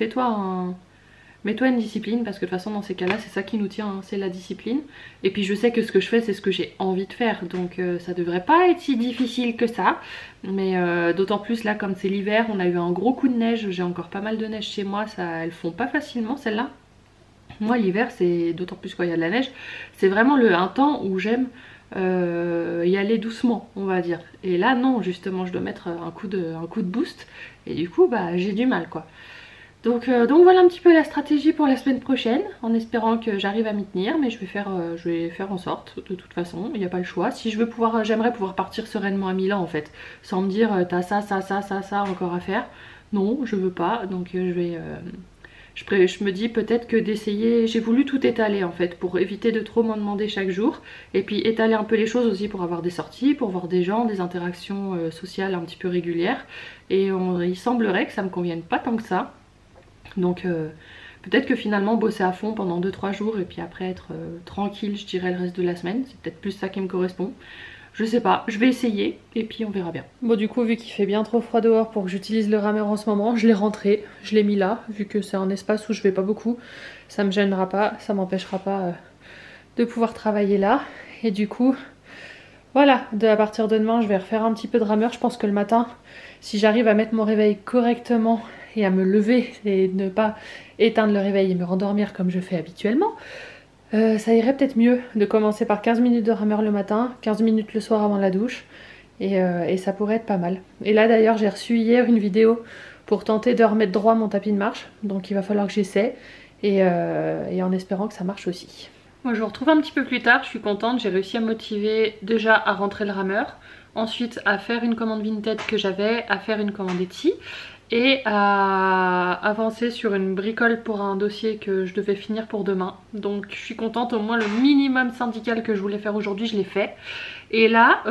mets-toi une discipline parce que de toute façon dans ces cas-là c'est ça qui nous tient, hein, c'est la discipline. Et puis je sais que ce que je fais c'est ce que j'ai envie de faire, donc ça devrait pas être si difficile que ça. Mais d'autant plus là comme c'est l'hiver, on a eu un gros coup de neige, j'ai encore pas mal de neige chez moi, elles font pas facilement celles-là. Moi l'hiver c'est d'autant plus quand il y a de la neige, c'est vraiment un temps où j'aime y aller doucement on va dire. Et là non justement je dois mettre un coup de boost et du coup bah j'ai du mal quoi. Donc voilà un petit peu la stratégie pour la semaine prochaine, en espérant que j'arrive à m'y tenir, mais je vais faire en sorte, de toute façon, il n'y a pas le choix. Si je veux pouvoir, j'aimerais pouvoir partir sereinement à Milan en fait, sans me dire t'as ça encore à faire. Non, je veux pas, donc je me dis peut-être que d'essayer, j'ai voulu tout étaler en fait, pour éviter de trop m'en demander chaque jour, et puis étaler un peu les choses aussi pour avoir des sorties, pour voir des gens, des interactions sociales un petit peu régulières, et il semblerait que ça me convienne pas tant que ça. Donc peut-être que finalement bosser à fond pendant 2-3 jours et puis après être tranquille je dirais le reste de la semaine, c'est peut-être plus ça qui me correspond. Je sais pas, je vais essayer et puis on verra bien. Bon du coup vu qu'il fait bien trop froid dehors pour que j'utilise le rameur en ce moment, je l'ai rentré, je l'ai mis là, vu que c'est un espace où je vais pas beaucoup, ça me gênera pas, ça m'empêchera pas de pouvoir travailler là. Et du coup voilà, à partir de demain je vais refaire un petit peu de rameur. Je pense que le matin, si j'arrive à mettre mon réveil correctement et à me lever et ne pas éteindre le réveil et me rendormir comme je fais habituellement, ça irait peut-être mieux de commencer par 15 minutes de rameur le matin, 15 minutes le soir avant la douche, et ça pourrait être pas mal. Et là d'ailleurs j'ai reçu hier une vidéo pour tenter de remettre droit mon tapis de marche, donc il va falloir que j'essaie, et en espérant que ça marche aussi. Moi je vous retrouve un petit peu plus tard, je suis contente, j'ai réussi à me motiver déjà à rentrer le rameur, ensuite à faire une commande Vinted que j'avais, à faire une commande Etsy, et à avancer sur une bricole pour un dossier que je devais finir pour demain. Donc je suis contente, au moins le minimum syndical que je voulais faire aujourd'hui je l'ai fait. Et là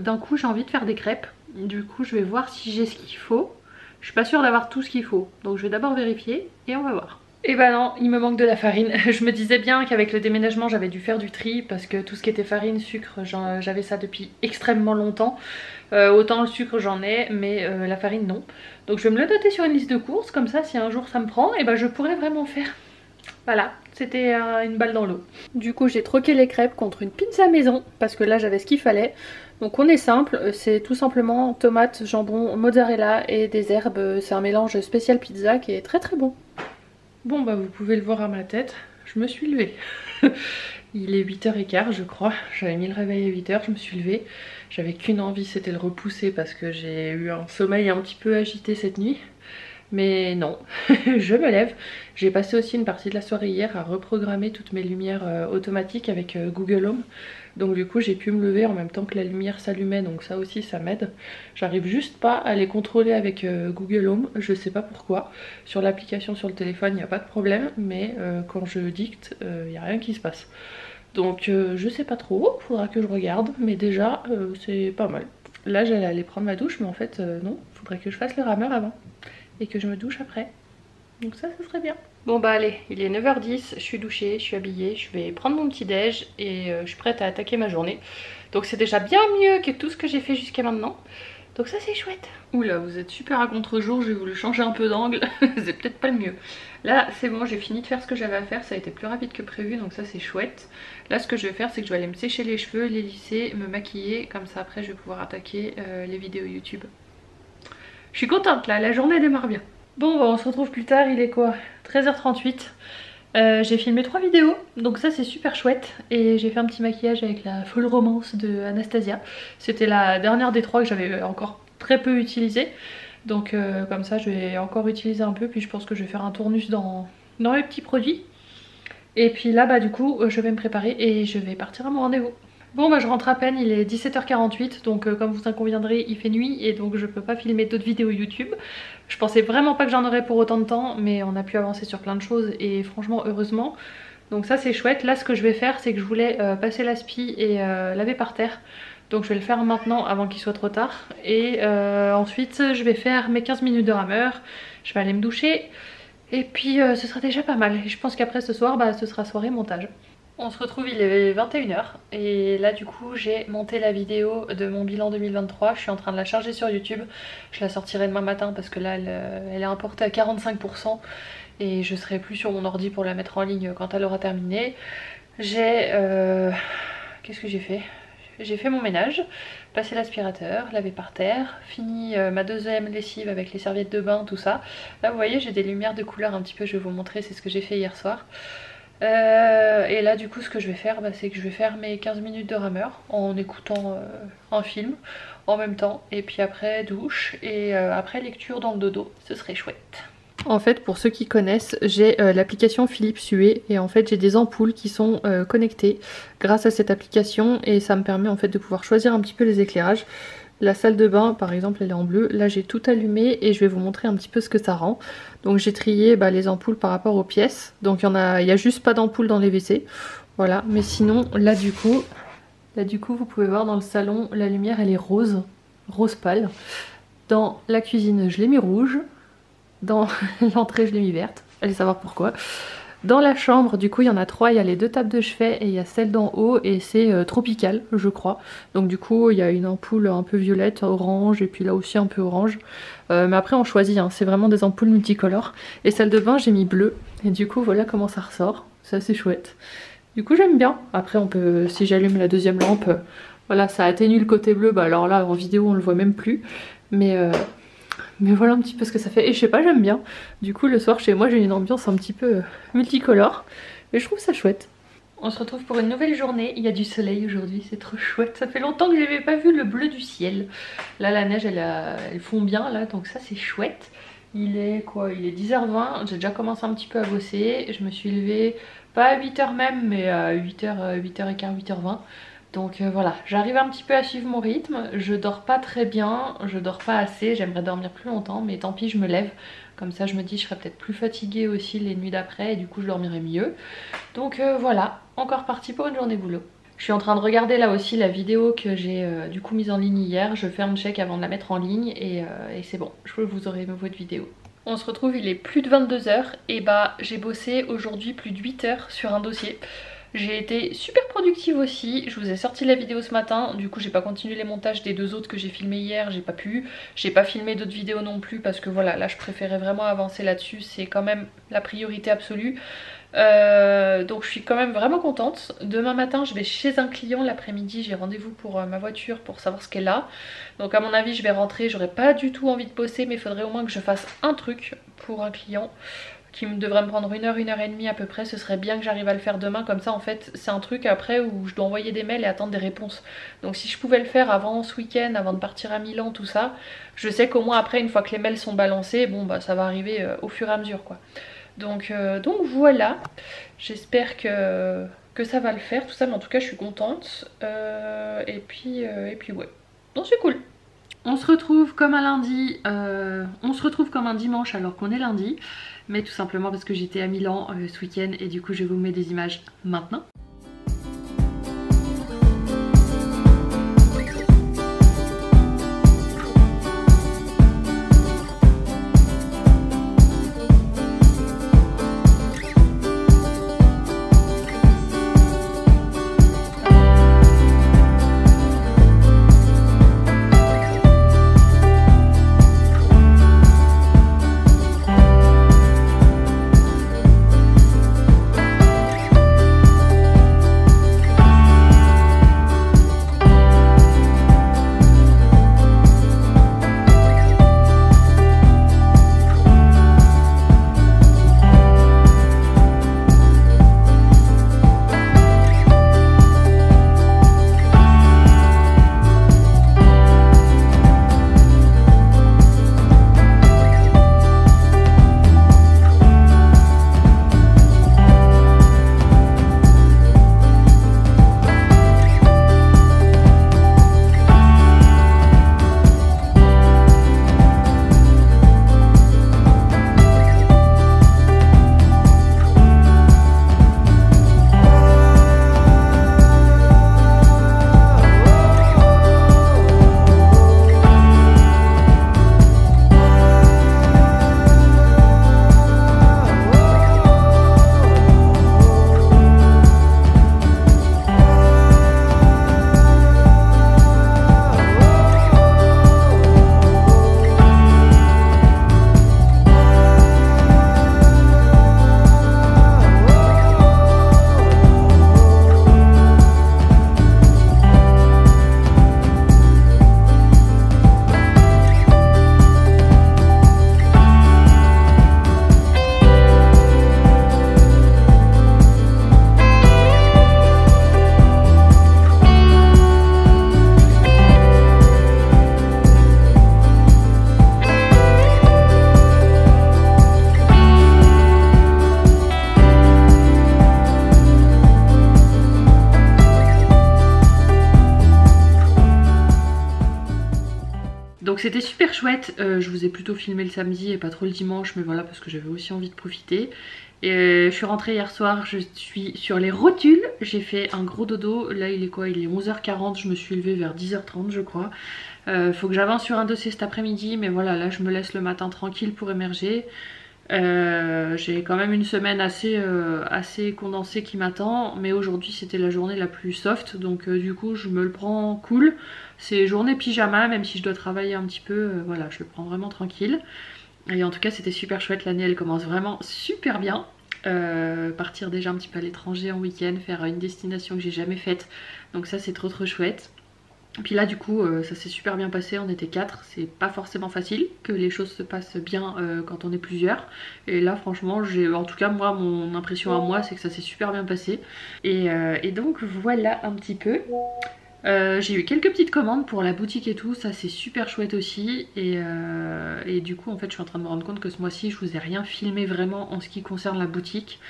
d'un coup j'ai envie de faire des crêpes, du coup je vais voir si j'ai ce qu'il faut. Je suis pas sûre d'avoir tout ce qu'il faut, donc je vais d'abord vérifier et on va voir. Et bah non, il me manque de la farine. Je me disais bien qu'avec le déménagement j'avais dû faire du tri parce que tout ce qui était farine, sucre, j'avais ça depuis extrêmement longtemps. Autant le sucre j'en ai, mais la farine non. Donc je vais me le noter sur une liste de courses, comme ça si un jour ça me prend, et bah je pourrais vraiment faire. Voilà, c'était une balle dans l'eau. Du coup j'ai troqué les crêpes contre une pizza maison, parce que là j'avais ce qu'il fallait. Donc on est simple, c'est tout simplement tomates, jambon, mozzarella et des herbes. C'est un mélange spécial pizza qui est très très bon. Bon bah vous pouvez le voir à ma tête, je me suis levée. Il est 8h15 je crois, j'avais mis le réveil à 8h, je me suis levée. J'avais qu'une envie, c'était de le repousser parce que j'ai eu un sommeil un petit peu agité cette nuit. Mais non, je me lève. J'ai passé aussi une partie de la soirée hier à reprogrammer toutes mes lumières automatiques avec Google Home. Donc du coup j'ai pu me lever en même temps que la lumière s'allumait, donc ça aussi ça m'aide. J'arrive juste pas à les contrôler avec Google Home, je sais pas pourquoi. Sur l'application sur le téléphone il n'y a pas de problème, mais quand je dicte il n'y a rien qui se passe. Donc je sais pas trop, faudra que je regarde, mais déjà c'est pas mal. Là j'allais aller prendre ma douche, mais en fait non, faudrait que je fasse le rameur avant et que je me douche après. Donc ça serait bien. Bon bah allez, il est 9h10, je suis douchée, je suis habillée, je vais prendre mon petit déj et je suis prête à attaquer ma journée. Donc c'est déjà bien mieux que tout ce que j'ai fait jusqu'à maintenant. Donc ça c'est chouette. Oula, vous êtes super à contre-jour, j'ai voulu changer un peu d'angle, c'est peut-être pas le mieux. Là c'est bon, j'ai fini de faire ce que j'avais à faire, ça a été plus rapide que prévu, donc ça c'est chouette. Là ce que je vais faire c'est que je vais aller me sécher les cheveux, les lisser, me maquiller, comme ça après je vais pouvoir attaquer les vidéos YouTube. Je suis contente là, la journée démarre bien. Bon bah on se retrouve plus tard, il est quoi, 13h38. J'ai filmé 3 vidéos, donc ça c'est super chouette. Et j'ai fait un petit maquillage avec la folle romance de Anastasia. C'était la dernière des 3 que j'avais encore très peu utilisée. Donc comme ça je vais encore utiliser un peu, puis je pense que je vais faire un tournus dans les petits produits. Et puis là bah du coup je vais me préparer et je vais partir à mon rendez-vous. Bon bah je rentre à peine, il est 17h48, donc comme vous en conviendrez il fait nuit et donc je peux pas filmer d'autres vidéos YouTube. Je pensais vraiment pas que j'en aurais pour autant de temps, mais on a pu avancer sur plein de choses et franchement heureusement. Donc ça c'est chouette. Là ce que je vais faire c'est que je voulais passer l'aspi et laver par terre. Donc je vais le faire maintenant avant qu'il soit trop tard. Et ensuite je vais faire mes 15 minutes de rameur, je vais aller me doucher. Et puis ce sera déjà pas mal. Et je pense qu'après ce soir bah, ce sera soirée montage. On se retrouve, il est 21h et là du coup j'ai monté la vidéo de mon bilan 2023, je suis en train de la charger sur YouTube, je la sortirai demain matin parce que là elle est importée à 45% et je serai plus sur mon ordi pour la mettre en ligne quand elle aura terminé. Qu'est-ce que j'ai fait? J'ai fait mon ménage, passé l'aspirateur, lavé par terre, fini ma deuxième lessive avec les serviettes de bain, tout ça. Là vous voyez j'ai des lumières de couleur un petit peu, je vais vous montrer, c'est ce que j'ai fait hier soir. Et là du coup ce que je vais faire bah, c'est que je vais faire mes 15 minutes de rameur en écoutant un film en même temps et puis après douche et après lecture dans le dodo, ce serait chouette. En fait pour ceux qui connaissent j'ai l'application Philips Hue et en fait j'ai des ampoules qui sont connectées grâce à cette application et ça me permet en fait de pouvoir choisir un petit peu les éclairages. La salle de bain par exemple elle est en bleu, là j'ai tout allumé et je vais vous montrer un petit peu ce que ça rend. Donc j'ai trié les ampoules par rapport aux pièces, donc il y a juste pas d'ampoule dans les WC, voilà. Mais sinon là du coup vous pouvez voir dans le salon la lumière elle est rose pâle. Dans la cuisine je l'ai mis rouge, dans l'entrée je l'ai mis verte, allez savoir pourquoi. Dans la chambre, du coup, il y en a 3, il y a les 2 tables de chevet et il y a celle d'en haut et c'est tropical, je crois. Donc du coup, il y a une ampoule un peu violette, orange et puis là aussi un peu orange. Mais après, on choisit, hein, c'est vraiment des ampoules multicolores. Et celle de bain, j'ai mis bleu. Et du coup, voilà comment ça ressort. C'est assez chouette. Du coup, j'aime bien. Après, on peut, si j'allume la deuxième lampe, voilà, ça atténue le côté bleu. Bah alors là, en vidéo, on le voit même plus. Mais voilà un petit peu ce que ça fait et je sais pas, j'aime bien. Du coup le soir chez moi j'ai une ambiance un petit peu multicolore et je trouve ça chouette. On se retrouve pour une nouvelle journée, il y a du soleil aujourd'hui, c'est trop chouette. Ça fait longtemps que j'avais pas vu le bleu du ciel. Là la neige elle fond bien là, donc ça c'est chouette. Il est quoi? Il est 10h20, j'ai déjà commencé un petit peu à bosser. Je me suis levée pas à 8h même mais à 8h, 8h15, 8h20. Donc voilà, j'arrive un petit peu à suivre mon rythme, je dors pas très bien, je dors pas assez, j'aimerais dormir plus longtemps mais tant pis je me lève. Comme ça je me dis je serais peut-être plus fatiguée aussi les nuits d'après et du coup je dormirai mieux. Donc voilà, encore parti pour une journée boulot. Je suis en train de regarder là aussi la vidéo que j'ai du coup mise en ligne hier, je ferme check avant de la mettre en ligne et c'est bon, vous aurez votre vidéo. On se retrouve, il est plus de 22h et bah j'ai bossé aujourd'hui plus de 8 heures sur un dossier. J'ai été super productive aussi, je vous ai sorti la vidéo ce matin, du coup j'ai pas continué les montages des 2 autres que j'ai filmés hier, j'ai pas pu. J'ai pas filmé d'autres vidéos non plus parce que voilà, là je préférais vraiment avancer là-dessus, c'est quand même la priorité absolue. Donc je suis quand même vraiment contente. Demain matin je vais chez un client, l'après-midi j'ai rendez-vous pour ma voiture pour savoir ce qu'elle a. Donc à mon avis je vais rentrer, j'aurai pas du tout envie de bosser mais il faudrait au moins que je fasse un truc pour un client qui devrait me prendre une heure et demie à peu près. Ce serait bien que j'arrive à le faire demain, comme ça en fait c'est un truc après où je dois envoyer des mails et attendre des réponses. Donc si je pouvais le faire avant ce week-end, avant de partir à Milan, tout ça, je sais qu'au moins après, une fois que les mails sont balancés, bon bah ça va arriver au fur et à mesure quoi. Donc voilà, j'espère que ça va le faire tout ça, mais en tout cas je suis contente. Et puis ouais, donc c'est cool. On se retrouve comme un lundi, on se retrouve comme un dimanche alors qu'on est lundi, mais tout simplement parce que j'étais à Milan ce week-end et du coup je vous mets des images maintenant. Donc c'était super chouette, je vous ai plutôt filmé le samedi et pas trop le dimanche, mais voilà parce que j'avais aussi envie de profiter. Et je suis rentrée hier soir, je suis sur les rotules, j'ai fait un gros dodo, là il est quoi? Il est 11h40, je me suis levée vers 10h30 je crois. Faut que j'avance sur un dossier cet après-midi, mais voilà, là je me laisse le matin tranquille pour émerger. J'ai quand même une semaine assez condensée qui m'attend, mais aujourd'hui c'était la journée la plus soft, donc du coup je me le prends cool. C'est journée pyjama, même si je dois travailler un petit peu, voilà, je le prends vraiment tranquille. Et en tout cas c'était super chouette, l'année elle commence vraiment super bien. Partir déjà un petit peu à l'étranger en week-end, faire une destination que j'ai jamais faite, donc ça c'est trop chouette. Puis là du coup ça s'est super bien passé, on était 4, c'est pas forcément facile que les choses se passent bien quand on est plusieurs. Et là franchement, en tout cas moi, mon impression à moi c'est que ça s'est super bien passé. Et donc voilà un petit peu. J'ai eu quelques petites commandes pour la boutique et tout, ça c'est super chouette aussi. Et du coup en fait je suis en train de me rendre compte que ce mois-ci je vous ai rien filmé vraiment en ce qui concerne la boutique.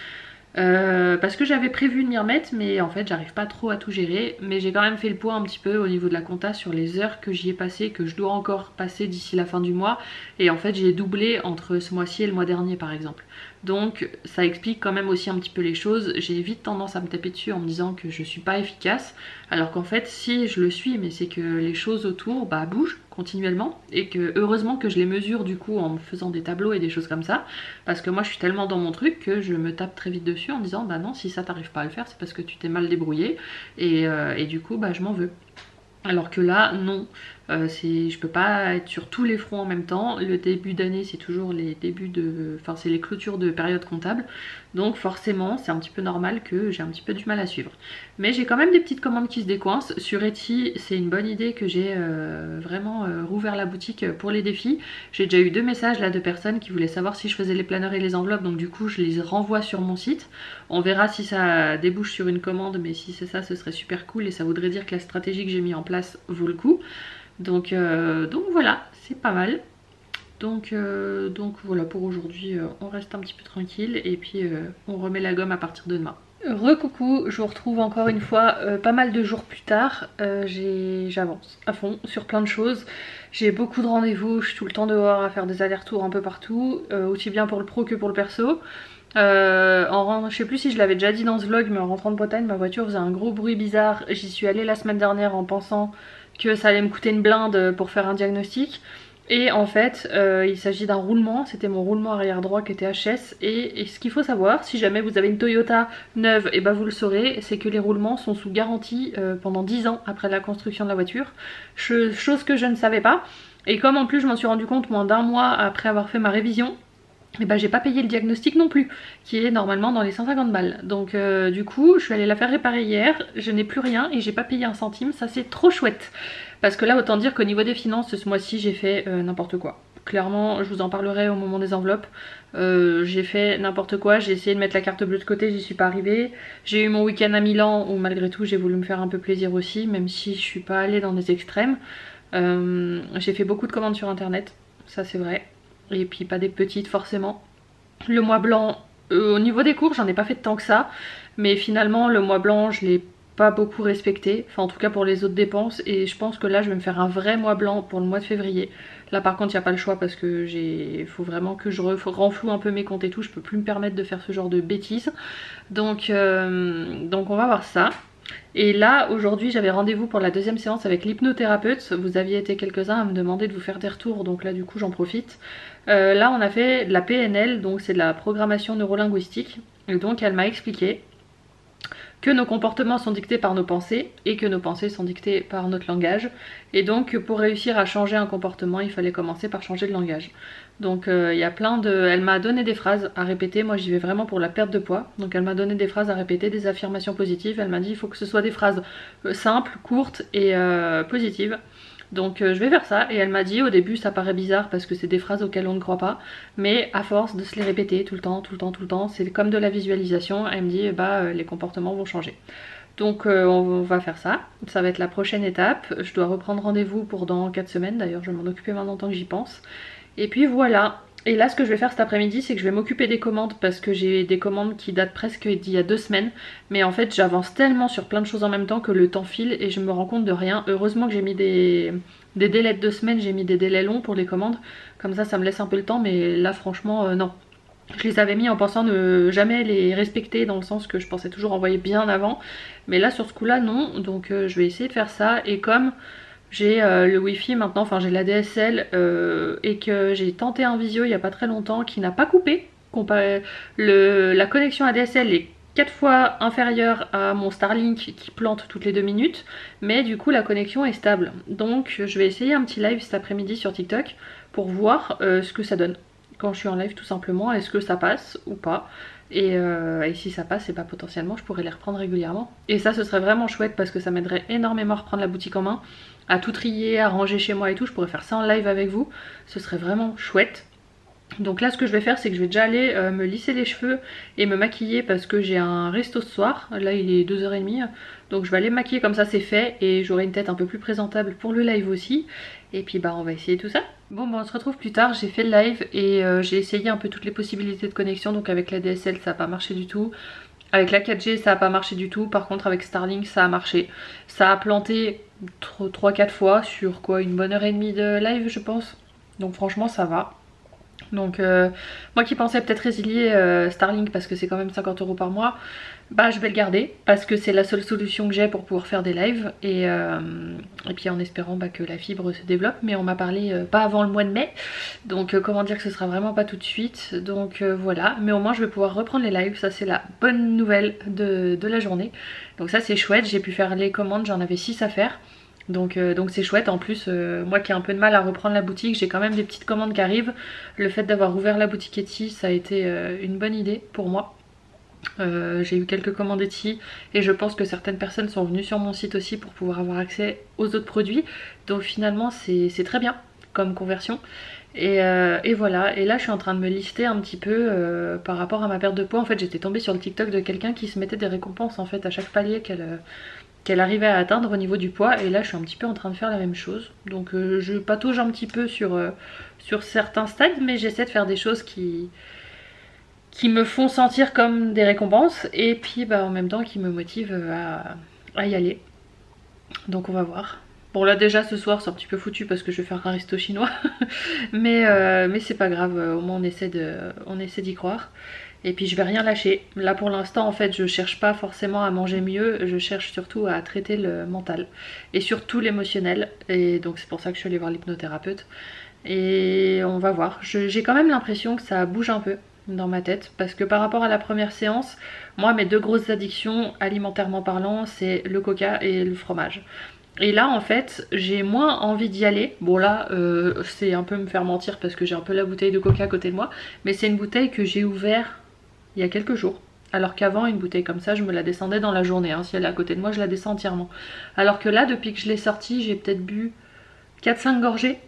Parce que j'avais prévu de m'y remettre, mais en fait j'arrive pas trop à tout gérer. Mais j'ai quand même fait le point un petit peu au niveau de la compta sur les heures que j'y ai passé, que je dois encore passer d'ici la fin du mois. Et en fait j'ai doublé entre ce mois-ci et le mois dernier par exemple. Donc ça explique quand même aussi un petit peu les choses. J'ai vite tendance à me taper dessus en me disant que je suis pas efficace, alors qu'en fait si, je le suis, mais c'est que les choses autour bougent continuellement, et que heureusement que je les mesure du coup en me faisant des tableaux et des choses comme ça, parce que moi je suis tellement dans mon truc que je me tape très vite dessus en me disant bah non, si ça t'arrive pas à le faire c'est parce que tu t'es mal débrouillé, et du coup je m'en veux. Alors que là non, Je peux pas être sur tous les fronts en même temps. Le début d'année c'est toujours les débuts de... Enfin c'est les clôtures de période comptable. Donc forcément c'est un petit peu normal que j'ai un petit peu du mal à suivre. Mais j'ai quand même des petites commandes qui se décoincent. Sur Etsy c'est une bonne idée que j'ai vraiment rouvert la boutique pour les défis. J'ai déjà eu 2 messages là de personnes qui voulaient savoir si je faisais les planeurs et les enveloppes. Donc du coup je les renvoie sur mon site. On verra si ça débouche sur une commande, mais si c'est ça ce serait super cool et ça voudrait dire que la stratégie que j'ai mis en place vaut le coup. Donc voilà, c'est pas mal. Donc voilà, pour aujourd'hui, on reste un petit peu tranquille et puis on remet la gomme à partir de demain. Recoucou, je vous retrouve encore une fois pas mal de jours plus tard. J'avance à fond sur plein de choses. J'ai beaucoup de rendez-vous, je suis tout le temps dehors à faire des allers-retours un peu partout, aussi bien pour le pro que pour le perso. Je sais plus si je l'avais déjà dit dans ce vlog, mais en rentrant de Bretagne, ma voiture faisait un gros bruit bizarre. J'y suis allée la semaine dernière en pensant que ça allait me coûter une blinde pour faire un diagnostic. Et en fait, il s'agit d'un roulement, c'était mon roulement arrière droit qui était HS. Et ce qu'il faut savoir, si jamais vous avez une Toyota neuve, et bah vous le saurez, c'est que les roulements sont sous garantie pendant 10 ans après la construction de la voiture. Chose que je ne savais pas. Et comme en plus je m'en suis rendu compte moins d'un mois après avoir fait ma révision, et bah j'ai pas payé le diagnostic non plus, qui est normalement dans les 150 balles. Donc du coup je suis allée la faire réparer hier, je n'ai plus rien et j'ai pas payé un centime, ça c'est trop chouette. Parce que là autant dire qu'au niveau des finances ce mois-ci j'ai fait n'importe quoi. Clairement je vous en parlerai au moment des enveloppes. J'ai fait n'importe quoi, j'ai essayé de mettre la carte bleue de côté, j'y suis pas arrivée. J'ai eu mon week-end à Milan où malgré tout j'ai voulu me faire un peu plaisir aussi, même si je suis pas allée dans des extrêmes. J'ai fait beaucoup de commandes sur internet, ça c'est vrai. Et puis pas des petites forcément. Le mois blanc, au niveau des cours j'en ai pas fait tant que ça, mais finalement le mois blanc je l'ai pas beaucoup respecté, enfin en tout cas pour les autres dépenses, et je pense que là je vais me faire un vrai mois blanc pour le mois de février. Là par contre il n'y a pas le choix parce que faut vraiment que je renfloue un peu mes comptes et tout, je peux plus me permettre de faire ce genre de bêtises. Donc on va voir ça. Et là aujourd'hui j'avais rendez-vous pour la deuxième séance avec l'hypnothérapeute. Vous aviez été quelques-uns à me demander de vous faire des retours, donc là du coup j'en profite. Là on a fait de la PNL, donc c'est de la programmation neurolinguistique. Et donc elle m'a expliqué que nos comportements sont dictés par nos pensées et que nos pensées sont dictées par notre langage. Et donc pour réussir à changer un comportement, il fallait commencer par changer de langage. Donc il y a plein de... Elle m'a donné des phrases à répéter, moi j'y vais vraiment pour la perte de poids. Donc elle m'a donné des phrases à répéter, des affirmations positives. Elle m'a dit il faut que ce soit des phrases simples, courtes et positives. Donc je vais faire ça, et elle m'a dit au début ça paraît bizarre parce que c'est des phrases auxquelles on ne croit pas, mais à force de se les répéter tout le temps, tout le temps, tout le temps, c'est comme de la visualisation. Elle me dit bah les comportements vont changer. Donc on va faire ça, ça va être la prochaine étape. Je dois reprendre rendez-vous pour dans 4 semaines, d'ailleurs je vais m'en occuper maintenant tant que j'y pense. Et puis voilà. Et là ce que je vais faire cet après-midi c'est que je vais m'occuper des commandes, parce que j'ai des commandes qui datent presque d'il y a 2 semaines. Mais en fait j'avance tellement sur plein de choses en même temps que le temps file et je me rends compte de rien. Heureusement que j'ai mis des délais de 2 semaines, j'ai mis des délais longs pour les commandes. Comme ça me laisse un peu le temps, mais là franchement non. Je les avais mis en pensant ne jamais les respecter, dans le sens que je pensais toujours envoyer bien avant. Mais là sur ce coup là non, donc je vais essayer de faire ça. Et comme j'ai le wifi maintenant, enfin j'ai la DSL et que j'ai tenté un visio il n'y a pas très longtemps qui n'a pas coupé. La connexion ADSL est 4 fois inférieure à mon Starlink qui plante toutes les 2 minutes, mais du coup la connexion est stable. Donc je vais essayer un petit live cet après-midi sur TikTok pour voir ce que ça donne quand je suis en live tout simplement, est-ce que ça passe ou pas. Et si ça passe, et bah potentiellement je pourrais les reprendre régulièrement. Et ça ce serait vraiment chouette parce que ça m'aiderait énormément à reprendre la boutique en main, à tout trier, à ranger chez moi et tout. Je pourrais faire ça en live avec vous, ce serait vraiment chouette. Donc là ce que je vais faire c'est que je vais déjà aller me lisser les cheveux et me maquiller parce que j'ai un resto ce soir. Là il est 2h30, donc je vais aller me maquiller, comme ça c'est fait et j'aurai une tête un peu plus présentable pour le live aussi. Et puis bah on va essayer tout ça. Bon bah on se retrouve plus tard, j'ai fait le live et j'ai essayé un peu toutes les possibilités de connexion. Donc avec la DSL ça n'a pas marché du tout, avec la 4G ça n'a pas marché du tout. Par contre avec Starlink ça a marché. Ça a planté 3-4 fois sur quoi, une bonne heure et demie de live je pense. Donc franchement ça va. Donc moi qui pensais peut-être résilier Starlink parce que c'est quand même 50 € par mois, bah je vais le garder parce que c'est la seule solution que j'ai pour pouvoir faire des lives. Et puis en espérant bah, que la fibre se développe, mais on m'a parlé pas avant le mois de mai, donc comment dire que ce sera vraiment pas tout de suite. Donc voilà, mais au moins je vais pouvoir reprendre les lives, ça c'est la bonne nouvelle de la journée. Donc ça c'est chouette, j'ai pu faire les commandes, j'en avais 6 à faire. Donc c'est chouette. En plus moi qui ai un peu de mal à reprendre la boutique, j'ai quand même des petites commandes qui arrivent. Le fait d'avoir ouvert la boutique Etsy, ça a été une bonne idée pour moi. J'ai eu quelques commandes Etsy et je pense que certaines personnes sont venues sur mon site aussi pour pouvoir avoir accès aux autres produits. Donc finalement c'est très bien comme conversion. Et voilà, et là je suis en train de me lister un petit peu par rapport à ma perte de poids. En fait j'étais tombée sur le TikTok de quelqu'un qui se mettait des récompenses en fait à chaque palier qu'elle arrivait à atteindre au niveau du poids, et là je suis un petit peu en train de faire la même chose. Donc je patauge un petit peu sur certains stades, mais j'essaie de faire des choses qui me font sentir comme des récompenses et puis en même temps qui me motivent à y aller. Donc on va voir. Bon là déjà ce soir c'est un petit peu foutu parce que je vais faire un resto chinois mais c'est pas grave, au moins on essaie d'y croire. Et puis je vais rien lâcher. Là pour l'instant en fait je cherche pas forcément à manger mieux, je cherche surtout à traiter le mental et surtout l'émotionnel. Et donc c'est pour ça que je suis allée voir l'hypnothérapeute. Et on va voir. J'ai quand même l'impression que ça bouge un peu dans ma tête parce que par rapport à la première séance, moi mes deux grosses addictions alimentairement parlant c'est le coca et le fromage. Et là en fait j'ai moins envie d'y aller. Bon là c'est un peu me faire mentir parce que j'ai un peu la bouteille de coca à côté de moi, mais c'est une bouteille que j'ai ouverte il y a quelques jours. Alors qu'avant une bouteille comme ça je me la descendais dans la journée, hein. Si elle est à côté de moi je la descends entièrement. Alors que là depuis que je l'ai sortie j'ai peut-être bu 4-5 gorgées.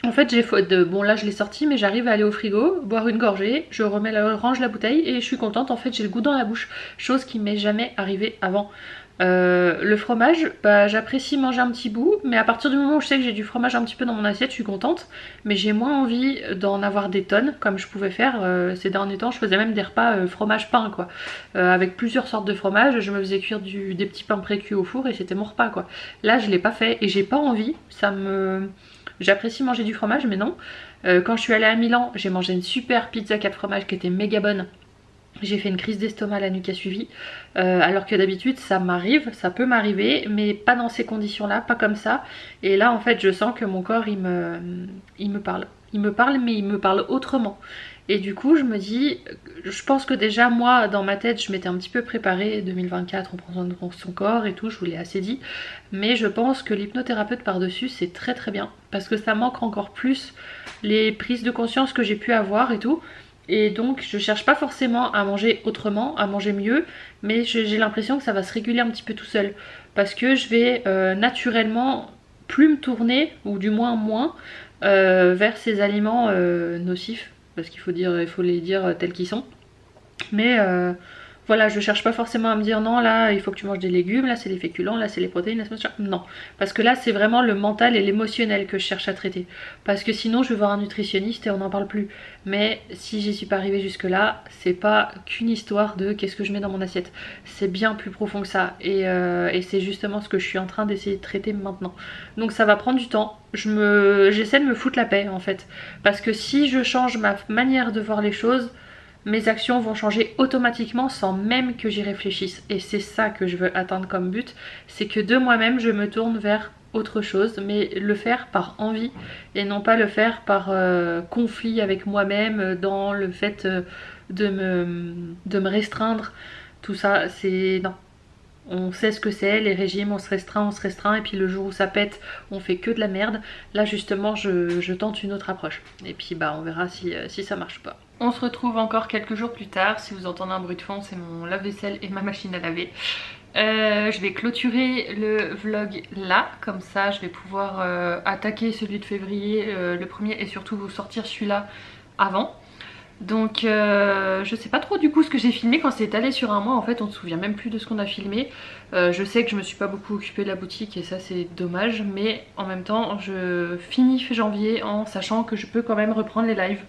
En fait j'ai faute de... Bon là je l'ai sorti mais j'arrive à aller au frigo, boire une gorgée, je range la bouteille et je suis contente. En fait j'ai le goût dans la bouche, chose qui m'est jamais arrivée avant. Le fromage, j'apprécie manger un petit bout, mais à partir du moment où je sais que j'ai du fromage un petit peu dans mon assiette, je suis contente. Mais j'ai moins envie d'en avoir des tonnes comme je pouvais faire ces derniers temps. Je faisais même des repas fromage pain quoi, avec plusieurs sortes de fromage. Je me faisais cuire des petits pains pré-cuits au four et c'était mon repas quoi. Là je l'ai pas fait et j'ai pas envie. J'apprécie manger du fromage mais non. Quand je suis allée à Milan, j'ai mangé une super pizza 4 fromages qui était méga bonne. J'ai fait une crise d'estomac la nuit qui a suivi, alors que d'habitude ça m'arrive, ça peut m'arriver, mais pas dans ces conditions-là, pas comme ça. Et là en fait je sens que mon corps il me parle. Il me parle mais il me parle autrement. Et du coup je me dis, je pense que déjà moi dans ma tête je m'étais un petit peu préparée 2024, on prend soin de son corps et tout, je vous l'ai assez dit. Mais je pense que l'hypnothérapeute par-dessus c'est très très bien, parce que ça manque encore plus les prises de conscience que j'ai pu avoir et tout. Et donc je cherche pas forcément à manger autrement, à manger mieux, mais j'ai l'impression que ça va se réguler un petit peu tout seul. Parce que je vais naturellement plus me tourner, ou du moins moins, vers ces aliments nocifs. Parce qu'il faut les dire tels qu'ils sont. Mais voilà, je cherche pas forcément à me dire non là il faut que tu manges des légumes, là c'est les féculents, là c'est les protéines, là c'est... Non, parce que là c'est vraiment le mental et l'émotionnel que je cherche à traiter. Parce que sinon je vais voir un nutritionniste et on n'en parle plus. Mais si j'y suis pas arrivée jusque là, c'est pas qu'une histoire de qu'est-ce que je mets dans mon assiette. C'est bien plus profond que ça. Et c'est justement ce que je suis en train d'essayer de traiter maintenant. Donc ça va prendre du temps. J'essaie de me foutre la paix en fait. Parce que si je change ma manière de voir les choses, mes actions vont changer automatiquement sans même que j'y réfléchisse. Et c'est ça que je veux atteindre comme but, c'est que de moi-même je me tourne vers autre chose, mais le faire par envie et non pas le faire par conflit avec moi-même, dans le fait de me restreindre. Tout ça c'est... non. On sait ce que c'est, les régimes, on se restreint, et puis le jour où ça pète, on fait que de la merde. Là justement, je tente une autre approche. Et puis on verra si ça marche ou pas. On se retrouve encore quelques jours plus tard. Si vous entendez un bruit de fond, c'est mon lave-vaisselle et ma machine à laver. Je vais clôturer le vlog là, comme ça je vais pouvoir attaquer celui de février, le premier, et surtout vous sortir celui-là avant. Donc je sais pas trop du coup ce que j'ai filmé quand c'est étalé sur un mois. En fait on ne se souvient même plus de ce qu'on a filmé. Je sais que je me suis pas beaucoup occupée de la boutique et ça c'est dommage, mais en même temps je finis janvier en sachant que je peux quand même reprendre les lives,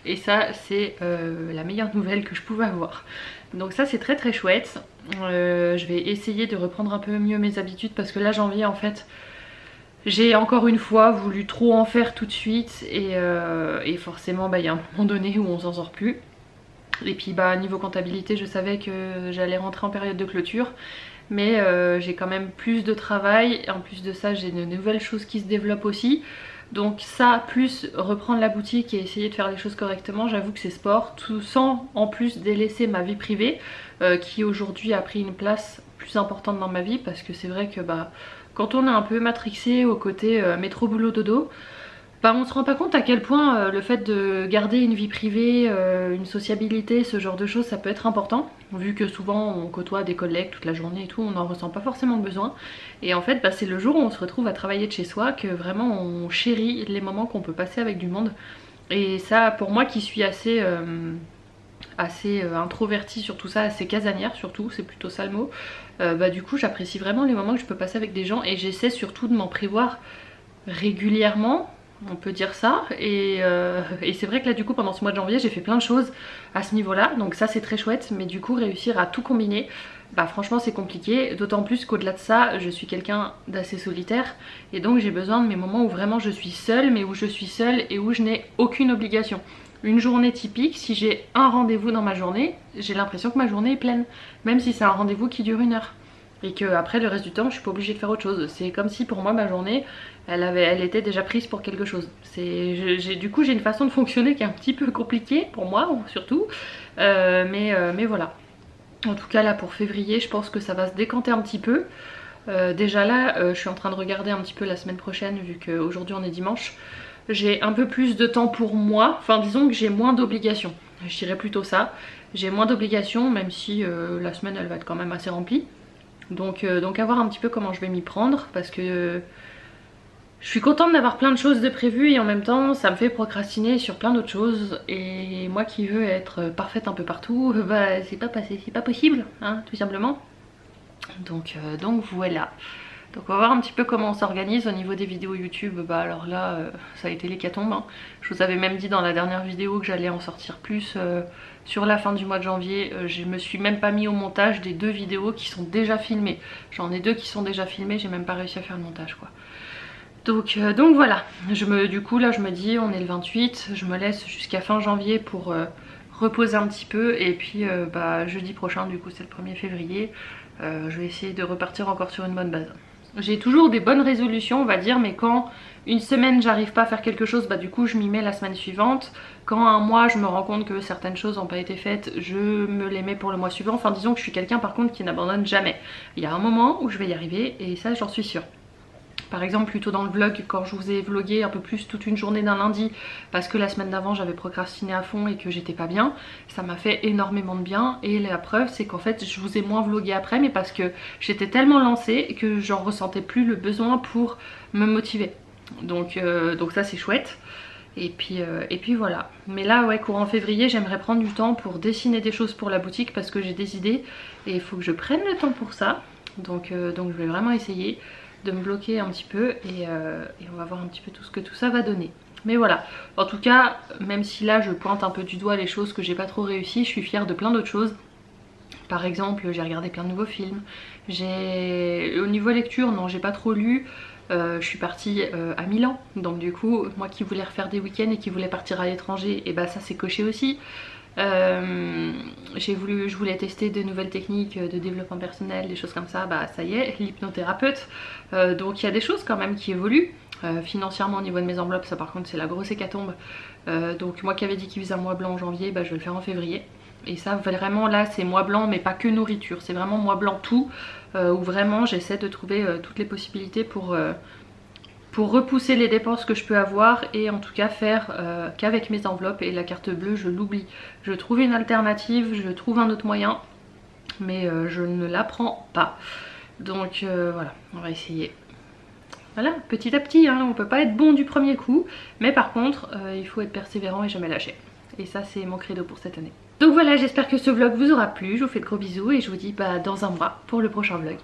et ça c'est la meilleure nouvelle que je pouvais avoir. Donc ça c'est très très chouette. Je vais essayer de reprendre un peu mieux mes habitudes, parce que là janvier en fait j'ai encore une fois voulu trop en faire tout de suite, et forcément il y a un moment donné où on s'en sort plus. Et puis niveau comptabilité je savais que j'allais rentrer en période de clôture, mais j'ai quand même plus de travail, et en plus de ça j'ai de nouvelles choses qui se développent aussi. Donc ça, plus reprendre la boutique et essayer de faire les choses correctement, j'avoue que c'est sport, tout sans en plus délaisser ma vie privée qui aujourd'hui a pris une place plus importante dans ma vie, parce que c'est vrai que quand on est un peu matrixé au côté métro boulot dodo, bah on se rend pas compte à quel point le fait de garder une vie privée, une sociabilité, ce genre de choses, ça peut être important. Vu que souvent on côtoie des collègues toute la journée et tout, on n'en ressent pas forcément besoin. Et en fait, bah, c'est le jour où on se retrouve à travailler de chez soi que vraiment on chérit les moments qu'on peut passer avec du monde. Et ça, pour moi qui suis assez introvertie sur tout ça, assez casanière surtout, c'est plutôt ça le mot, bah du coup j'apprécie vraiment les moments que je peux passer avec des gens et j'essaie surtout de m'en prévoir régulièrement, on peut dire ça, et c'est vrai que là du coup pendant ce mois de janvier j'ai fait plein de choses à ce niveau là, donc ça c'est très chouette, mais du coup réussir à tout combiner, bah franchement c'est compliqué, d'autant plus qu'au-delà de ça je suis quelqu'un d'assez solitaire et donc j'ai besoin de mes moments où vraiment je suis seule, mais où je suis seule et où je n'ai aucune obligation. Une journée typique, si j'ai un rendez-vous dans ma journée, j'ai l'impression que ma journée est pleine, même si c'est un rendez-vous qui dure 1 heure. Et que après le reste du temps je suis pas obligée de faire autre chose. C'est comme si pour moi ma journée elle était déjà prise pour quelque chose. Du coup j'ai une façon de fonctionner qui est un petit peu compliquée pour moi surtout, mais voilà. En tout cas là pour février je pense que ça va se décanter un petit peu. Déjà là je suis en train de regarder un petit peu la semaine prochaine vu qu'aujourd'hui on est dimanche. J'ai un peu plus de temps pour moi, enfin disons que j'ai moins d'obligations, je dirais plutôt ça. J'ai moins d'obligations même si la semaine elle va être quand même assez remplie. Donc à voir un petit peu comment je vais m'y prendre parce que je suis contente d'avoir plein de choses de prévues et en même temps ça me fait procrastiner sur plein d'autres choses. Et moi qui veux être parfaite un peu partout, bah c'est pas possible, hein, tout simplement. Donc voilà. Donc on va voir un petit peu comment on s'organise au niveau des vidéos YouTube. Bah alors là ça a été l'hécatombe, hein. Je vous avais même dit dans la dernière vidéo que j'allais en sortir plus sur la fin du mois de janvier. Je me suis même pas mis au montage des 2 vidéos qui sont déjà filmées. J'en ai 2 qui sont déjà filmées, j'ai même pas réussi à faire le montage quoi. Donc voilà, du coup là je me dis on est le 28, je me laisse jusqu'à fin janvier pour reposer un petit peu. Et puis bah, jeudi prochain du coup c'est le 1er février, je vais essayer de repartir encore sur une bonne base. J'ai toujours des bonnes résolutions on va dire, mais quand une semaine j'arrive pas à faire quelque chose, bah du coup je m'y mets la semaine suivante. Quand un mois je me rends compte que certaines choses n'ont pas été faites, je me les mets pour le mois suivant. Enfin disons que je suis quelqu'un par contre qui n'abandonne jamais. Il y a un moment où je vais y arriver et ça j'en suis sûre. Par exemple plutôt dans le vlog, quand je vous ai vlogué un peu plus toute une journée d'un lundi parce que la semaine d'avant j'avais procrastiné à fond et que j'étais pas bien, ça m'a fait énormément de bien. Et la preuve c'est qu'en fait je vous ai moins vlogué après, mais parce que j'étais tellement lancée que j'en ressentais plus le besoin pour me motiver. Donc ça c'est chouette. Et puis voilà. Mais là ouais, courant février j'aimerais prendre du temps pour dessiner des choses pour la boutique parce que j'ai des idées et il faut que je prenne le temps pour ça. Donc je vais vraiment essayer de me bloquer un petit peu et on va voir un petit peu tout ce que tout ça va donner. Mais voilà, en tout cas même si là je pointe un peu du doigt les choses que j'ai pas trop réussi, je suis fière de plein d'autres choses. Par exemple j'ai regardé plein de nouveaux films, au niveau lecture non j'ai pas trop lu. Je suis partie à Milan, donc du coup moi qui voulais refaire des week-ends et qui voulais partir à l'étranger, et bah ça c'est coché aussi. Je voulais tester de nouvelles techniques de développement personnel, des choses comme ça, bah ça y est, l'hypnothérapeute. Donc il y a des choses quand même qui évoluent. Financièrement au niveau de mes enveloppes, ça par contre c'est la grosse hécatombe. Donc moi qui avais dit qu'il faisait un mois blanc en janvier, bah je vais le faire en février. Et ça vraiment là c'est mois blanc, mais pas que nourriture, c'est vraiment mois blanc tout, où vraiment j'essaie de trouver toutes les possibilités pour repousser les dépenses que je peux avoir et en tout cas faire qu'avec mes enveloppes. Et la carte bleue je l'oublie, je trouve une alternative, je trouve un autre moyen, mais je ne la prends pas. Donc voilà, on va essayer. Voilà, petit à petit, hein, on peut pas être bon du premier coup, mais par contre il faut être persévérant et jamais lâcher. Et ça c'est mon credo pour cette année. Donc voilà, j'espère que ce vlog vous aura plu, je vous fais de gros bisous et je vous dis bah dans un mois pour le prochain vlog.